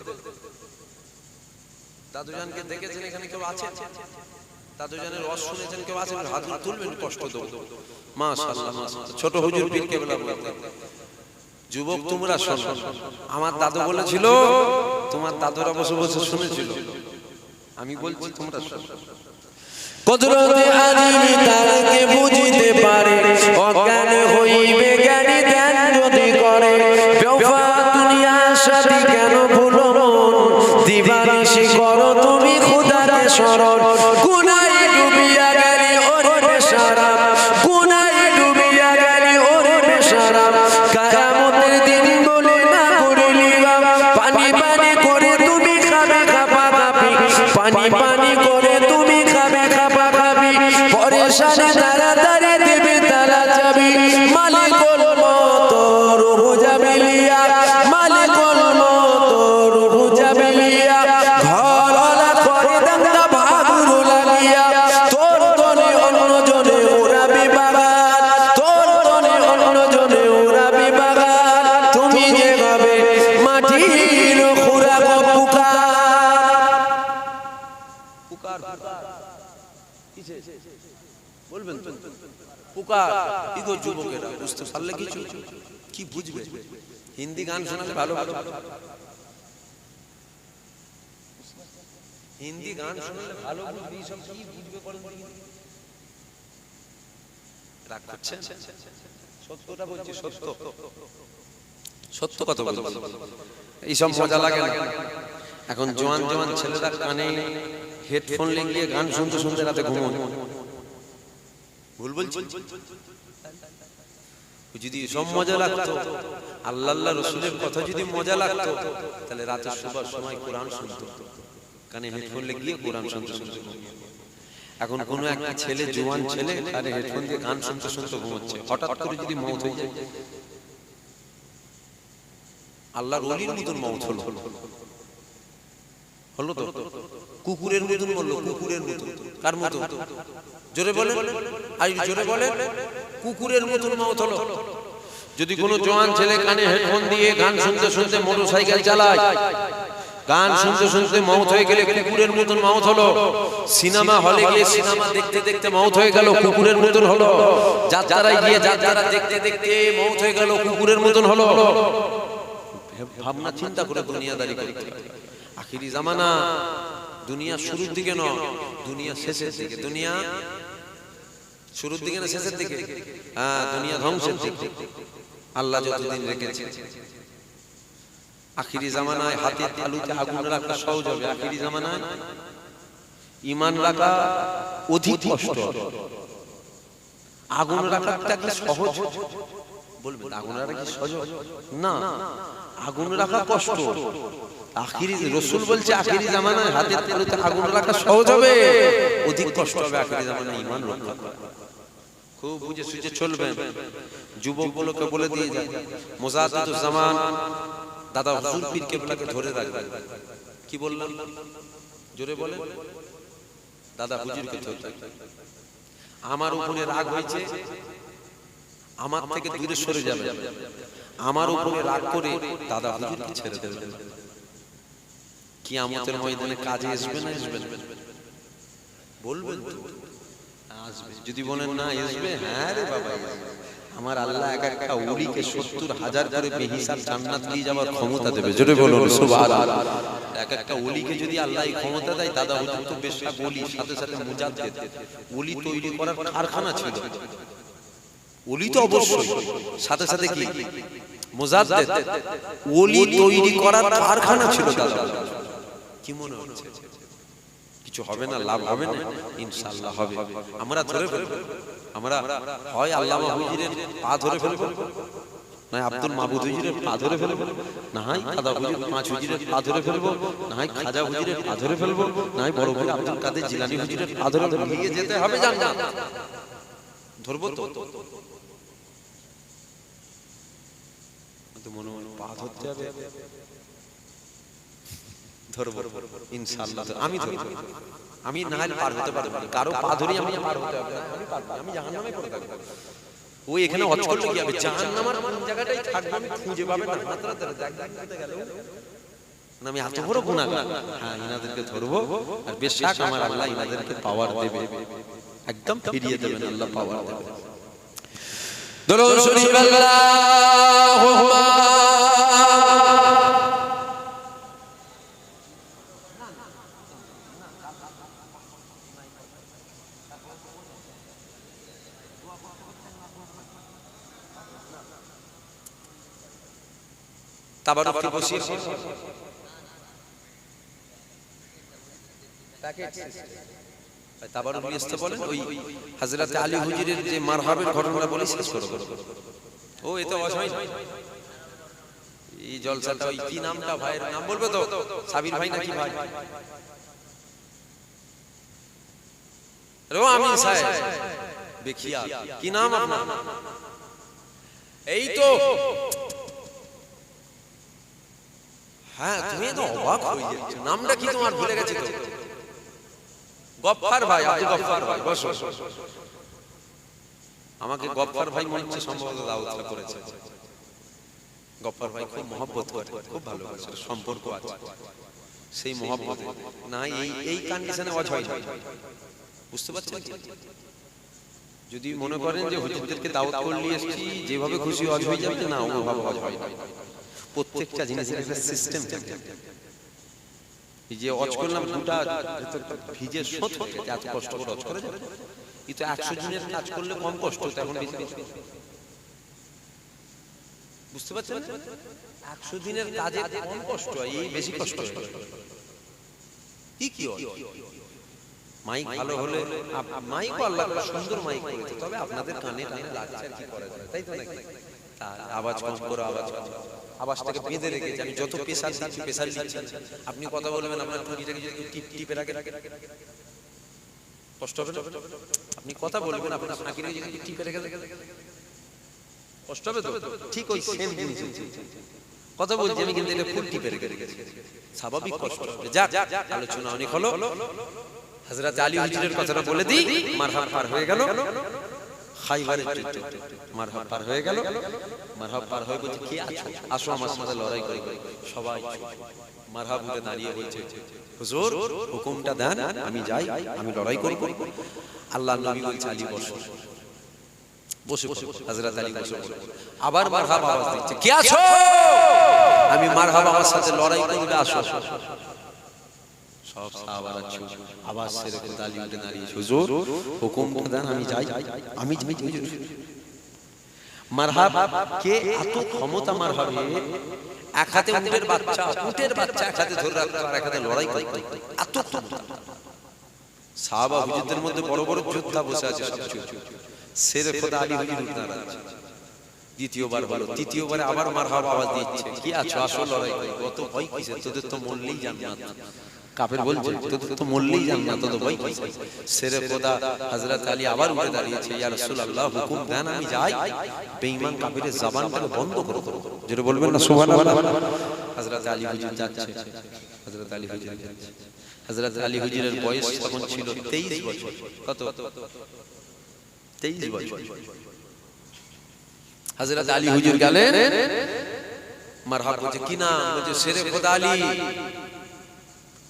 দাদুজানকে দেখেছেন এখানে কেউ আছে দাদুজানের রস শুনেছেন কেউ আছেন হাত তুলবেন কষ্ট দেব মাশাআল্লাহ মাশাআল্লাহ ছোট হুজুর পীর কেবলা বলতেন যুবক তোমরা শোনো আমার দাদু বলেছিল তোমার দাদুরা বসে বসে শুনেছিল আমি বলছি তোমরা শোনো কুদরতে আজিমি তারকে বুঝিতে পারে অজ্ঞান হইবে জ্ঞানী ধ্যান যদি করে বেওফা দুনিয়ার সাথী কেন ভুলো মন দিবানিশি করো তুমি খোদাকে স্মরণ গুনাহে ডুবিয়া গেলি ওরে বেশারাম গুনাহে ডুবিয়া গেলি ওরে বেশারাম কিয়ামতের দিন বলে না করিলি পানি পানি করে তুমি খাবে খাপা খাপি পানি পানি করে তুমি খাবে খাপা খাবি পরেশানে তাড়াতাড়ি দেবে তালা যাবি মালিকুল মত রূহ জাবিলিয়া মালিকুল মত রূহ জাবিলিয়া ঘরওয়ালা করে দাঙ্গা ভাগুর লাগিয়া তোর তনে অন্য জনে ওরাবি বাগান তোর তনে অন্য জনে ওরাবি বাগান তুমি যেভাবে মাটির খুরাক পুকার কিসে বলবেন তো পুকার ইগো যুবকেরা বুঝতে পারলে কিছু কি বুঝবে হিন্দি গান শোনালে ভালো ভালো হিন্দি গান শোনালে ভালো বুঝবি সব কি বুঝবে বলেন রাগ করছেন সত্যটা বলছি সত্য সত্য কথা বলছি এইসব মজা লাগে না এখন জোয়ান জোয়ান ছেলেরা কানে হেডফোন লাগিয়ে গান শুনতে শুনতে রাতে ঘুমোয় ভুল বলছি যদি সব মজা লাগতো আল্লাহ আল্লাহ রাসূলের কথা যদি মজা লাগতো তাহলে রাতে শোবার সময় কোরআন শুনতো কানে হেডফোন লাগিয়ে কোরআন শুনতে শুনতে এখন কোনো একটা ছেলে জোয়ান ছেলে আরে হেডফোন দিয়ে গান শুনতে শুনতে ঘুমোচ্ছে হঠাৎ করে যদি মওত হয়ে যায় আল্লাহর ওলির মতন মওত হলো হলো তো? কুকুরের মতন বললো, কুকুরের মতন। কার মতন? জোরে বলেন, আর জোরে বলেন। কুকুরের মতন মওত হলো। যদি কোনো জওয়ান ছেলে কানে হেডফোন দিয়ে গান শুনতে শুনতে মোটরসাইকেল চালায়, গান শুনতে শুনতে মওত হয়ে গেলে কুকুরের মতন মওত হলো। সিনেমা হলে গিয়ে সিনেমা দেখতে দেখতে মওত হয়ে গেল, কুকুরের মতন হলো। যাত্রায় গিয়ে যাত্রা দেখতে দেখতে মওত হয়ে গেল, কুকুরের মতন হলো। ভাবনা চিন্তা করে দুনিয়াদারি করতে হবে। আখিরি জামানা, দুনিয়া শুরুর দিকে নয়, দুনিয়া শেষের দিকে। দুনিয়া শুরুর দিকে না শেষের দিকে? হ্যাঁ, দুনিয়া ধ্বংসের দিকে। আল্লাহ যতদিন রেখেছে। আখিরি জামানায় হাতের তালুতে আগুন রাখা সহজ হবে। আখিরি জামানায় ঈমান রাখা অধিক কষ্ট। আগুন রাখাটা কি সহজ? বলবেন আগুন রাখা কি সহজ? না, আগুন রাখা কষ্ট। আখিরি রাসূল বলছে আখিরি জামানায় হাতের তালুতে আগুন রাখা সহজ হবে, অধিক কষ্ট হবে আখিরি জামানায় ঈমান রক্ষা করা। খুব বুঝে সুঝে চলবেন। যুবকগুলোকে বলে দিয়ে যায়, মুজাদ্দিদুজ জামান দাদা হুজুর পীর কেবলাকে ধরে রাখবেন। কি বললাম? জোরে বলেন। দাদা হুজুরকে ধরে রাখবেন। আমার উপরে রাগ হয়েছে, আমার থেকে দূরে সরে যাবে। আমার উপরে রাগ করে দাদা হুজুরকে ছেড়ে দেবেন। কিয়ামতের ময়দানে কাজে আসবে না আসবে? বলবেন তো আসবে। যদি বলেন না আসবে, হ্যাঁ রে বাবা, আমার আল্লাহ এক একটা ওলিকে ৭০,০০০ করে বেহিসাব জান্নাত নিয়ে যাওয়ার ক্ষমতা দেবে। জোরে বলুন সুবহানাল্লাহ। এক একটা ওলিকে যদি আল্লাহ এই ক্ষমতা দেয়, দাদা হুজুর তো বেশা ওলি, সাথে সাথে মুজাদ্দিদ। ওলি তৈরি করার কারখানা ছিল। ওলি তো অবশ্যই, সাথে সাথে কি মুজাদ্দিদ, ওলি তৈরি করার কারখানা ছিল দাদা। কি মনে হচ্ছে কিছু হবে না, লাভ হবে না? ইনশাআল্লাহ হবে। আমরা ধরে ফেলবো। আমরা হয় আল্লামা হুজুরের পা ধরে ফেলবো, না আব্দুল মাবুদ হুজুরের পা ধরে ফেলবো, না হয় খাজা হুজুর পাঁচ হুজুরের পা ধরে ফেলবো, না হয় খাজা হুজুরের পা ধরে ফেলবো, না হয় বড় ভাই আব্দুল কাদের জিলানী হুজুরের পা ধরে নিয়ে যেতে হবে জান্নাত। ধরবো তো? মনে মনে পা ধরতে হবে। ধরবো ইনশাআল্লাহ। আমি ধরবো। আমি না হলে পার হতে পারবো না। কারো পা ধরে আমি পার হতে হবে না। আমি পারবো, আমি জাহান্নামে পড়ে থাকবো। ওই এখানে অজ করলে কি হবে? জাহান্নামের কোন জায়গাটাই থাকবে আমি খুঁজে পাবে না। মাত্রা ধরে দেখতে গেল না, আমি এত বড় গুনাহগার। হ্যাঁ, ইনাদেরকে ধরবো, আর বেশক আমার আল্লাহ ইনাদেরকে পাওয়ার দেবে, একদম ফিরিয়ে দেবেন আল্লাহ, পাওয়ার দেবে। দরুদ শরীফ আল্লাহুম্মা তাবারুক বসিয়ে তাবারুক লিস্তে বলেন। ওই হযরত আলী হুজুরের যে মারহাবের ঘটনাটা বলে শেষ করো। ও এত অসহায় এই জলসাটা, ওই কি নামটা ভাইয়ের নাম বলবে তো? সাবির ভাই নাকি ভাই? রো আমিন সাহেব বেখিয়া, কি নাম আপনার? এই তো, হ্যাঁ তুমি তো অবাক হয়ে যাচ্ছ। নামটা কি তোমার? ভুলে গেছি তো। গফফার ভাই, আব্দুল গফফার ভাই। বসো। আমাকে গফফার ভাই মনে হচ্ছে সম্ভবত দাওয়াত করেছে। গফফার ভাই খুব মহব্বত করে, খুব ভালোবাসে, সম্পর্ক আছে। সেই মহব্বতে না এই কন্ডিশনে ওয়াজ হয় না। বুঝতে পারছেন? যদি মনে করেন যে হুজুরদেরকে দাওয়াত করলে এসেছি, যেভাবে খুশি ওয়াজ হয়ে যাবে, না ওভাবে ওয়াজ হয় না। প্রত্যেকটা জিনিসের একটা সিস্টেম থাকে। এই যে ওয়াজ করলাম, দুটা ভিজে সোত হয়ে গেছে, এত কষ্ট করে ওয়াজ করে যাবে। কিন্তু 100 দিনের কাজ করলে কম কষ্ট, তখন বেশি। বুঝতে পারছেন? 100 দিনের কাজে কম কষ্ট হয়, এই বেশি কষ্ট হয়। কি হয়? মাইক ভালো হলে, মাইকও আল্লাহ সুন্দর মাইক করেছে, তবে আপনাদের কানে টানে লাগছে, কি করা যায়, তাই তো নাকি? আওয়াজ কম করো, আওয়াজটাকে বেঁধে রেখেছি। আমি যত প্রেসার দিচ্ছি, প্রেসার দিচ্ছি, আপনি কথা বলবেন, আপনার টুনিটাকে যদি টিপে রাখেন কষ্ট হবে না? আপনি কথা বলবেন, আপনার নাকিরে যদি টিপে রেখে কষ্ট হবে তো? ঠিক ওই সেম জিনিস। কথা বলছি আমি, কিন্তু এটা খুব টিপে রেখে গেছি, স্বাভাবিক কষ্ট হবে। যাক, আলোচনা অনেক হলো। হযরত আলী হুজুরের কথাটা বলে দিই। মারহাব পার হয়ে গেল, খাইবারের যুদ্ধ মারহাব পার হয়ে গেল। মারহাব পার হয়ে বলছে, কে আছো, আসো আমার সাথে লড়াই করি। সবাই মারহাব উঠে দাঁড়িয়ে বলছে, হুজুর হুকুমটা দেন, আমি যাই, আমি লড়াই করব। আল্লাহর নবী বলছে, আলী বসো। বসে হযরত আলী বসে। আবার মারহাব আওয়াজ দিচ্ছে, কে আছো, আমি মারহাব আমার সাথে লড়াই করবে, আসো। সব সাহাবারা ছিল, আওয়াজ ছেড়ে খোদা আলী উঠে দাঁড়িয়েছে, হুজুর হুকুমটা দেন, আমি যাই, আমি যাই। মারহাব কে এত ক্ষমতা, মারহাবে এক হাতে উটের বাচ্চা এক হাতে ধরে রাখতে আর এক হাতে লড়াই করতে, এত সাহাবা হুজুরদের মধ্যে বড় বড় যোদ্ধা বসে আছে সব চুপ। শেরে খোদা আলী হুজুর উঠে দাঁড়াচ্ছে। দ্বিতীয়বার হলো, তৃতীয়বারে আবার মারহাব আওয়াজ দিচ্ছে, কি আছো, আসো লড়াই করি। কত ভয় কিসে, তোদের তো মরলেই জান্নাত। কাফের বলছে, তোদের তো মরলেই জান্নাত, তোদের ভয় কিসে। শেরে খোদা হযরত আলী আবার উঠে দাঁড়িয়েছে, ইয়া রাসূলুল্লাহ হুকুম দেন, আমি যাই। বেঈমান কাফিরের জবানটাকে বন্ধ করো। যেটা বলবেন না সুবহানাল্লাহ। হযরত আলী হুজুর যাচ্ছে, হযরত আলী হুজুর যাচ্ছে। হযরত আলী হুজুরের বয়স তখন ছিল 23 বছর। কত? 23 বছর। হযরত আলী হুজুর গেলেন, মারহাব বলছে, কি নাম, বলছে শেরে খোদা আলী।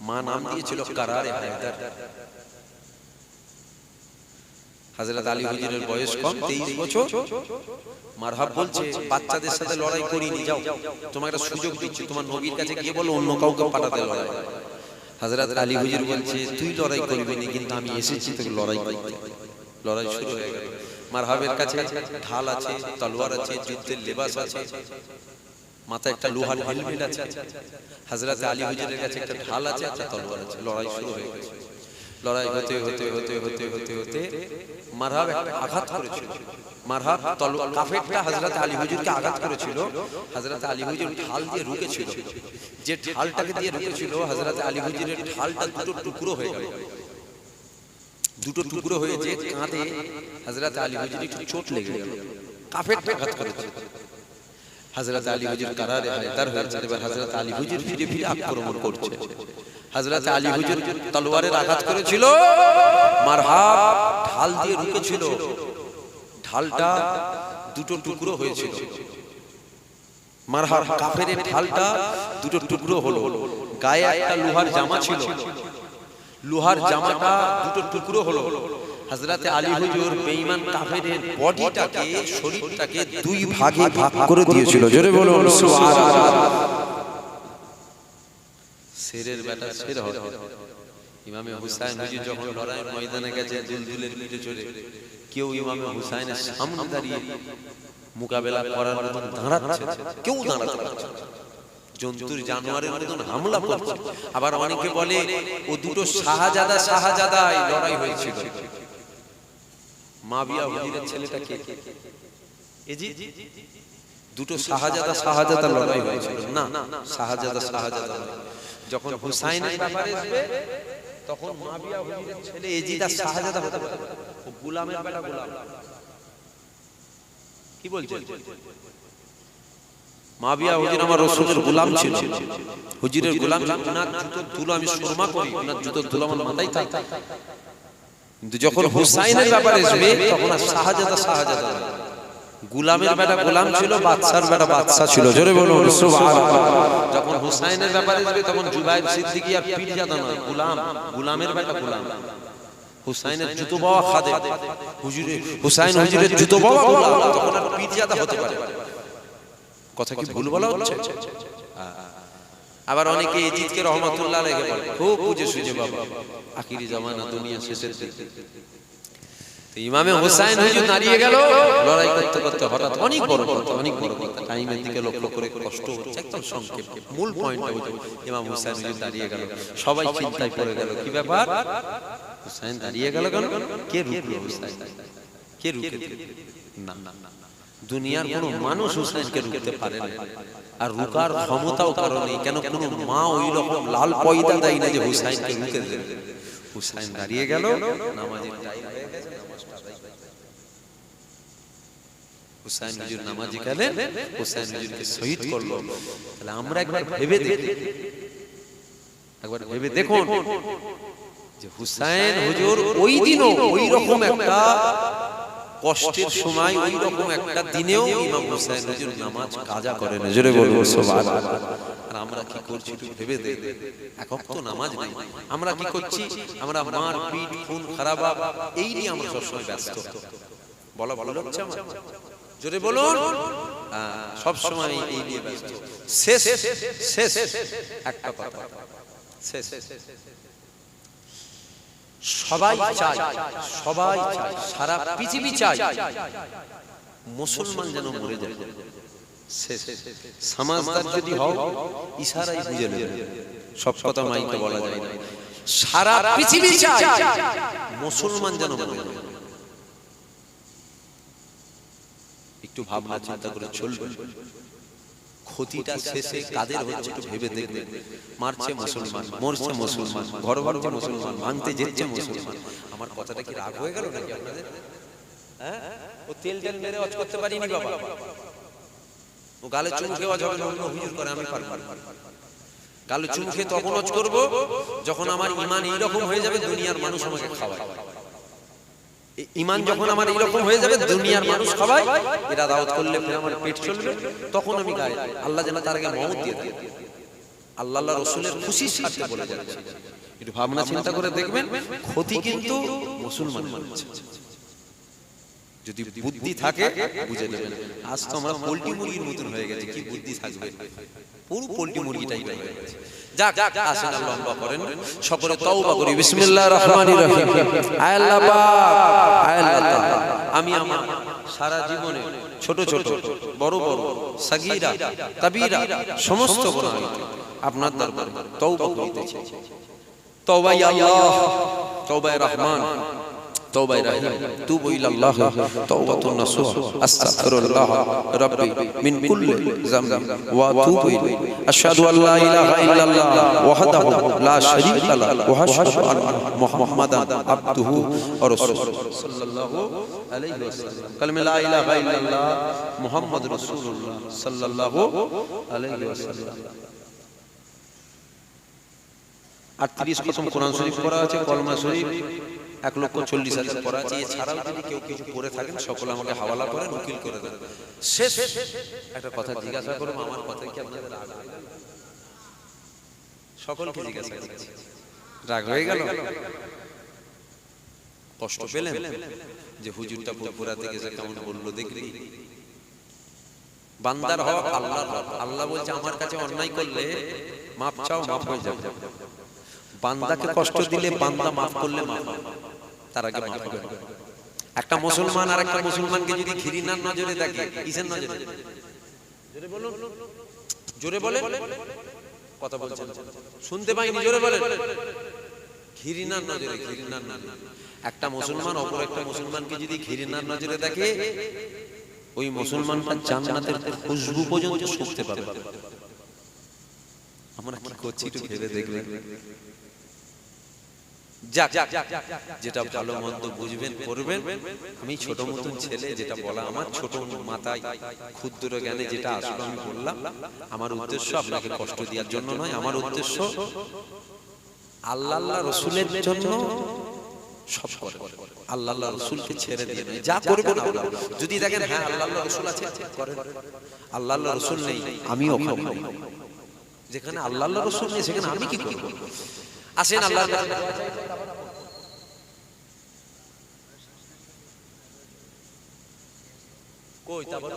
মা নাম দিয়েছিল কারারে হায়দার। হযরত আলী হুজুরের বয়স কম, 23 বছর। মারহাব বলছে, বাচ্চাদের সাথে লড়াই করিনি, যাও, তোমাকে একটা সুযোগ দিচ্ছি, তোমার নবীর কাছে গিয়ে বলো অন্য কাউকে পাঠাতে লড়াই। হযরত আলী হুজুর বলছে, তুই লড়াই করবি না, কিন্তু আমি এসেছি তোকে লড়াই করতে। লড়াই শুরু হয়ে গেল। মারহাবের কাছে ঢাল আছে, তলোয়ার আছে, যুদ্ধের লেবাস আছে, মাথায় একটা লোহার হেলমেট আছে। হযরত আলী হুজুরের কাছে একটা ঢাল আছে, একটা তলোয়ার আছে। লড়াই শুরু হয়ে গেছে। লড়াই হতে হতে হতে হতে হতে হতে মারহাব একটা আঘাত করেছিল। মারহাব তলোয়ার কাফেরটা হযরত আলী হুজুরকে আঘাত করেছিল। হযরত আলী হুজুর ঢাল দিয়ে রুকেছিল। যে ঢালটাকে দিয়ে রুকেছিল, হযরত আলী হুজুরের ঢালটা দুটো টুকরো হয়ে গেল। দুটো টুকরো হয়েছে, কাঁধে হযরত আলী হুজুর একটু চোট লেগে গেল। কাফেরটা আঘাত করেছিল। হযরত আলী হুজুর কারারে হায়দার হয়েছে। এবার হযরত আলী হুজুর ফিরে ফিরে আক্রমণ করছে। হযরত আলী হুজুর তলোয়ারের আঘাত করেছিল, মারহাব ঢাল দিয়ে রুকেছিল। ঢালটা দুটো টুকরো হয়েছিল। মারহাব কাফের ঢালটা দুটো টুকরো হলো। গায়ে একটা লোহার জামা ছিল, লোহার জামাটা দুটো টুকরো হলো। হযরত আলী হুজুর বেঈমান কাফেরের বডিটাকে, শরীরটাকে দুই ভাগে ভাগ করে দিয়েছিল। জোরে বলুন সুবহানাল্লাহ। শেরের বেটা শের হবে। ইমামে হুসাইন হুজুর যখন লড়াইয়ের ময়দানে গেছে দুলদুলের পিঠে চড়ে, কেউ ইমামে হুসাইনের সামনে দাঁড়িয়ে মোকাবেলা করার মতন দাঁড়াচ্ছে, কেউ দাঁড়াতে পারছে না। জন্তুর জানোয়ারের মতন হামলা করছে। আবার অনেকে বলে ও দুটো শাহজাদায় লড়াই হয়েছিল। মাবিয়া হুজুরের ছেলেটাকে দুটো শাহজাদা লড়াই হয়েছিল। না, শাহজাদা যখন হুসাইনের ব্যাপারে আসবে, তখন মাবিয়া হুজুরের ছেলে এজিদ আর শাহজাদা হতে পারে। ও গোলামের বেটা, গোলাম। কি বলছেন? মাবিয়া হুজুর আমার রাসূলের গোলাম ছিল, হুজুরের গোলাম ছিল। ওনার জুতোর ধুলো আমি সুরমা করি, ওনার জুতোর ধুলো আমার মাথায় থাকে। কিন্তু যখন হুসাইনের ব্যাপারে আসবে, তখন আর শাহজাদা গোলামের বেটা গোলাম ছিল, বাদশার বেটা বাদশা ছিল। জোরে বলুন সুবহানাল্লাহ। যখন হুসাইনের ব্যাপারে আসবে, তখন জুবাইর সিদ্দিকী আর পীরজাদা নয়, গোলামের বেটা গোলাম। হুসাইনের জুতো বাবা খাদেম, হুসাইন হুজুরের জুতো বাবা গোলাম, তখন আর পীরজাদা হতে পারে। কথা কি ভুল বলা হচ্ছে? আবার অনেকে এজিদকে রহমাতুল্লাহ আলাইহি বলে, খুব বুঝে সুঝে বাবা, আখিরি জামানা, দুনিয়া শেষের দিকে। তো ইমামে হুসাইন হুজুর দাঁড়িয়ে গেল, লড়াই করতে করতে হঠাৎ অনেক বড় কথা, টাইমের দিকে লক্ষ্য করে কষ্ট হচ্ছে, একদম সংক্ষেপ। মূল পয়েন্টটা হলো ইমাম হুসাইন হুজুর দাঁড়িয়ে গেল। সবাই চিন্তায় পড়ে গেল, কি ব্যাপার, হুসাইন দাঁড়িয়ে গেল কেন? কে রুকলো হুসাইন? কে রুকে দিল? না, দুনিয়ার কোন মানুষ হুসাইনকে রুখতে পারে না, আর রুকার ক্ষমতাও কারণ নেই। কেন? কোন মা ওই রকম লাল পয়দা দেয় না যে হুসাইনকে রুখে দেবে। হুসাইন দাঁড়িয়ে গেল, নামাজের টাইম হয়ে গেছে, নামাজটা আদায়। হুসাইন হুজুর নামাজে গেলেন, হুসাইন হুজুরকে শহীদ করলো। তাহলে আমরা একবার ভেবে দেখি, একবার ভেবে দেখুন যে হুসাইন হুজুর ওই দিনও ওই রকম একটা কষ্টের সময়, ওই রকম একটা দিনেও ইমাম হুসাইন হুজুর নামাজ কাজা করেন। জোরে বলবো সুবহানাল্লাহ। আর আমরা কি করছি একটু ভেবে দেখি, একক তো নামাজ নেই, আমরা কি করছি? আমরা মার পিট, খুন খারাপ, এই নিয়ে আমরা সবসময় ব্যস্ত। বলা ভালো হচ্ছে আমার? জোরে বলুন। সব সময় এই নিয়ে ব্যস্ত। শেষ শেষ একটা কথা, শেষ, সবাই চায়, সবাই চায়, সারা পৃথিবী চায় মুসলমান যেন মরে যায়। শেষ, সমাজদার যদি হও ইশারায় বুঝে নেবে, সব কথা মাইকে বলা যায় না। সারা পৃথিবী চায় মুসলমান যেন মরে যায়। একটু ভাবনা চিন্তা করে চলবে। ক্ষতিটা শেষে কাদের হচ্ছে একটু ভেবে দেখবেন। মারছে মুসলমান, মরছে মুসলমান, ঘর ভাঙছে মুসলমান, ভাঙতে যেচ্ছে মুসলমান। আমার কথাটা কি রাগ হয়ে গেল নাকি আপনাদের? হ্যাঁ, ও তেল তেল মেরে অজ করতে পারিনি বাবা, ও গালে চুমু খেয়ে অজ হবে না, অন্য হুজুর করে, আমি পারবো না। গালে চুমু খেয়ে তখন অজ করবো যখন আমার ঈমান এইরকম হয়ে যাবে দুনিয়ার মানুষ আমাকে খাওয়ায়। ঈমান যখন আমার এইরকম হয়ে যাবে দুনিয়ার মানুষ খাওয়ায়, এরা দাওয়াত করলে ফের আমার পেট চলবে, তখন আমি গায়ে, আল্লাহ যেন তার আগে মওত দিয়ে দেয়। আল্লাহ রাসূলের খুশির সাথে বলে যাচ্ছে। একটু ভাবনা চিন্তা করে দেখবেন, ক্ষতি কিন্তু মুসলমান হচ্ছে। যদি বুদ্ধি থাকে বুঝে নেবেন। আজ তো আমরা পোল্ট্রি মুরগির মতন হয়ে গেছে, কি বুদ্ধি থাকবে, পুরো পোল্ট্রি মুরগিটাই হয়ে গেছে। যাক, আসেন আল্লাহ লম্বা করেন, সকলে তওবা করি। বিসমিল্লাহির রহমানির রহিম। আয় আল্লাহ পাক, আয় আল্লাহ, আমি আমার সারা জীবনে ছোট ছোট, বড় বড়, সাগীরা কবীরা সমস্ত গুনাহ আপনার দরবারে তওবা করিতেছি। তওবা ইয়া আল্লাহ, তওবা রহমান, তওবা রহিম, তুবু ইলাল্লাহ তাওবাতুন নাসুহ, আস্তাগফিরুল্লাহ রাব্বি মিন কুল্লি যামবি ওয়া আতুবু ইলাইহি, আশহাদু আল্লা ইলাহা ইল্লাল্লাহ ওয়াহদাহু লা শারীকা লাহু ওয়া আশহাদু আন্না মুহাম্মাদান আবদুহু ওয়া রাসূলুহু সাল্লাল্লাহু আলাইহি ওয়াসাল্লাম। কালিমা লা ইলাহা ইল্লাল্লাহ মুহাম্মাদুর রাসূলুল্লাহ সাল্লাল্লাহু আলাইহি ওয়াসাল্লাম। 38 খতম কোরআন শরীফ পড়া আছে, কলমা শরীফ 1,40,000 পড়া আছে। এছাড়াও যদি কেউ কিছু পড়ে থাকেন সকলে আমাকে হাওয়ালা করেন, উকিল করে দেন। শেষ একটা কথা জিজ্ঞাসা করব, আমার কথা কি আপনাদের রাগ হয়ে গেল? সকলকে জিজ্ঞাসা করছি, রাগ হয়ে গেল? কষ্ট পেলেন যে হুজুরটা পুরপুরা থেকে যে কেমন বললো দেখলি? বান্দার হক আল্লাহর হক। আল্লাহ বলছে আমার কাছে অন্যায় করলে মাপ চাও, মাপ হয়ে যাবে। বান্দাকে কষ্ট দিলে বান্দা মাফ করলে মাফ হবে, তার আগে মাফ হবে না। একটা মুসলমান আর একটা মুসলমানকে যদি ঘৃণার নজরে দেখে, কিসের নজরে? জোরে বলুন, জোরে বলেন, কথা বলছেন শুনতে পাইনি, জোরে বলেন। ঘৃণার নজরে, ঘৃণার নজরে। একটা মুসলমান অপর একটা মুসলমানকে যদি ঘৃণার নজরে দেখে, ওই মুসলমানটা জান্নাতের খুশবু পর্যন্ত শুঁকতে পারবে। আমরা কি করছি একটু ভেবে দেখবেন। যাক, যেটা ভালো মন্দ বুঝবেন করবেন। আমি ছোট মতন ছেলে, যেটা বলা আমার ছোট মাথায় ক্ষুদ্র জ্ঞানে যেটা আসলে আমি বললাম। আমার উদ্দেশ্য আপনাকে কষ্ট দেওয়ার জন্য নয়, আমার উদ্দেশ্য আল্লাহ রাসূলের জন্য সব করে। আল্লাহ রাসূলকে ছেড়ে দিয়ে নয়, যা করবেন আল্লাহ। যদি দেখেন হ্যাঁ আল্লাহ রাসূল আছে করেন, আল্লাহ রাসূল নেই আমিও ওখানে নেই। যেখানে আল্লাহ রাসূল নেই সেখানে আমি কি করব? আসেন আল্লাহ কই তাবার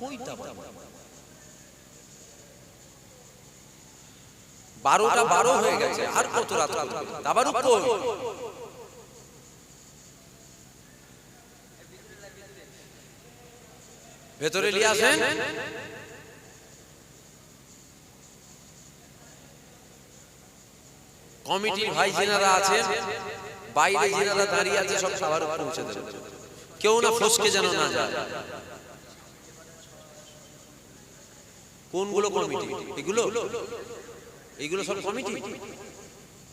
কই তাবার 12টা 12 হয়ে গেছে, আর কত রাত হবে? তাবার কই? ভেতরে নিয়ে আসেন। কমিটির ভাই যিনারা আছেন, বাইরে যিনারা দাঁড়িয়ে আছে, সব সবার উপর পৌঁছে দেবেন। কেউ না ফসকে যেন না যায়। কোনগুলো কমিটি? এগুলো এইগুলো সব কমিটি।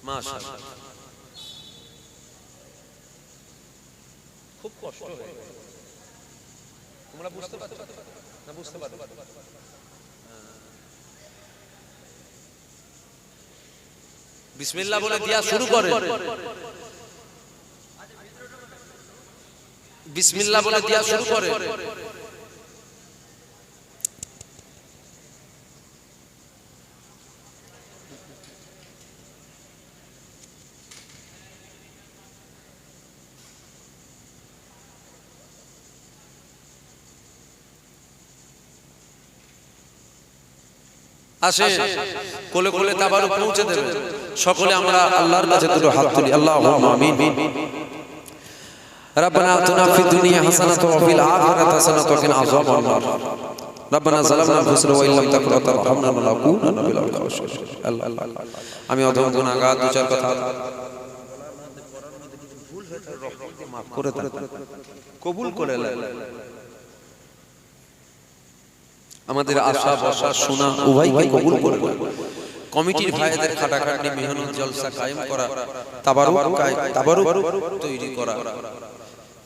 মাশাআল্লাহ, খুব কষ্ট হয়ে তোমরা বুঝতে পারছো না? বুঝতে পারো? বিসমিল্লাহ বলে দিয়া শুরু করে, বিসমিল্লাহ বলে দিয়া শুরু করে। আসে কোলে কোলে তাবারুক পৌঁছে দেবে। সকলে আমরা আল্লাহর কাছে দুটো হাত তুলি, আল্লাহুম্মা আমিন। ربنا آتنا في الدنيا حسنة وفي الآخرة حسنة وقنا عذاب النار ربنا ظلمنا أنفسنا وإن لم تغفر لنا وترحمنا لنكونن من الخاسرين। আল্লাহ আমি অধম গুনাহগার, দু চার কথা ভুল হয়েছে রহমতে maaf করে দেন, কবুল করে নেন। আমাদের আশা বসা শোনা উভয়কে কবুল করে নেন। কমিটির ভাইদের খাটাখাটি মেহনত জলসা কায়েম করা, তাবারুক তৈরি করা,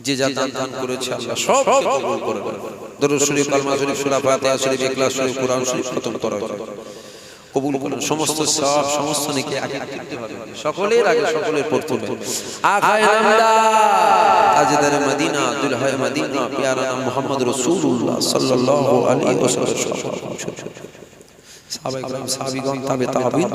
যে যা দান করেছে আল্লাহ সবকে কবুল করে নেন। দরুদ শরীফ, কালমা শরীফ, সূরা ফাতিহা শরীফ, ইখলাস শরীফ, কুরআন শরীফ খতম করা কবুল করুন। সমস্ত সওয়াব সমস্ত নেকি আগে করতে হবে, সকলের আগে সকলের পড়তে হবে। আখায়ে নামদার তাজদার মদিনা দুলহায়ে মদিনা প্যারা নাম মুহাম্মদ রাসূলুল্লাহ সাল্লাল্লাহু আলাইহি ওয়াসাল্লাম। সাহাবায়ে کرام, সাহাবীগণ, তাবে তাবিঈন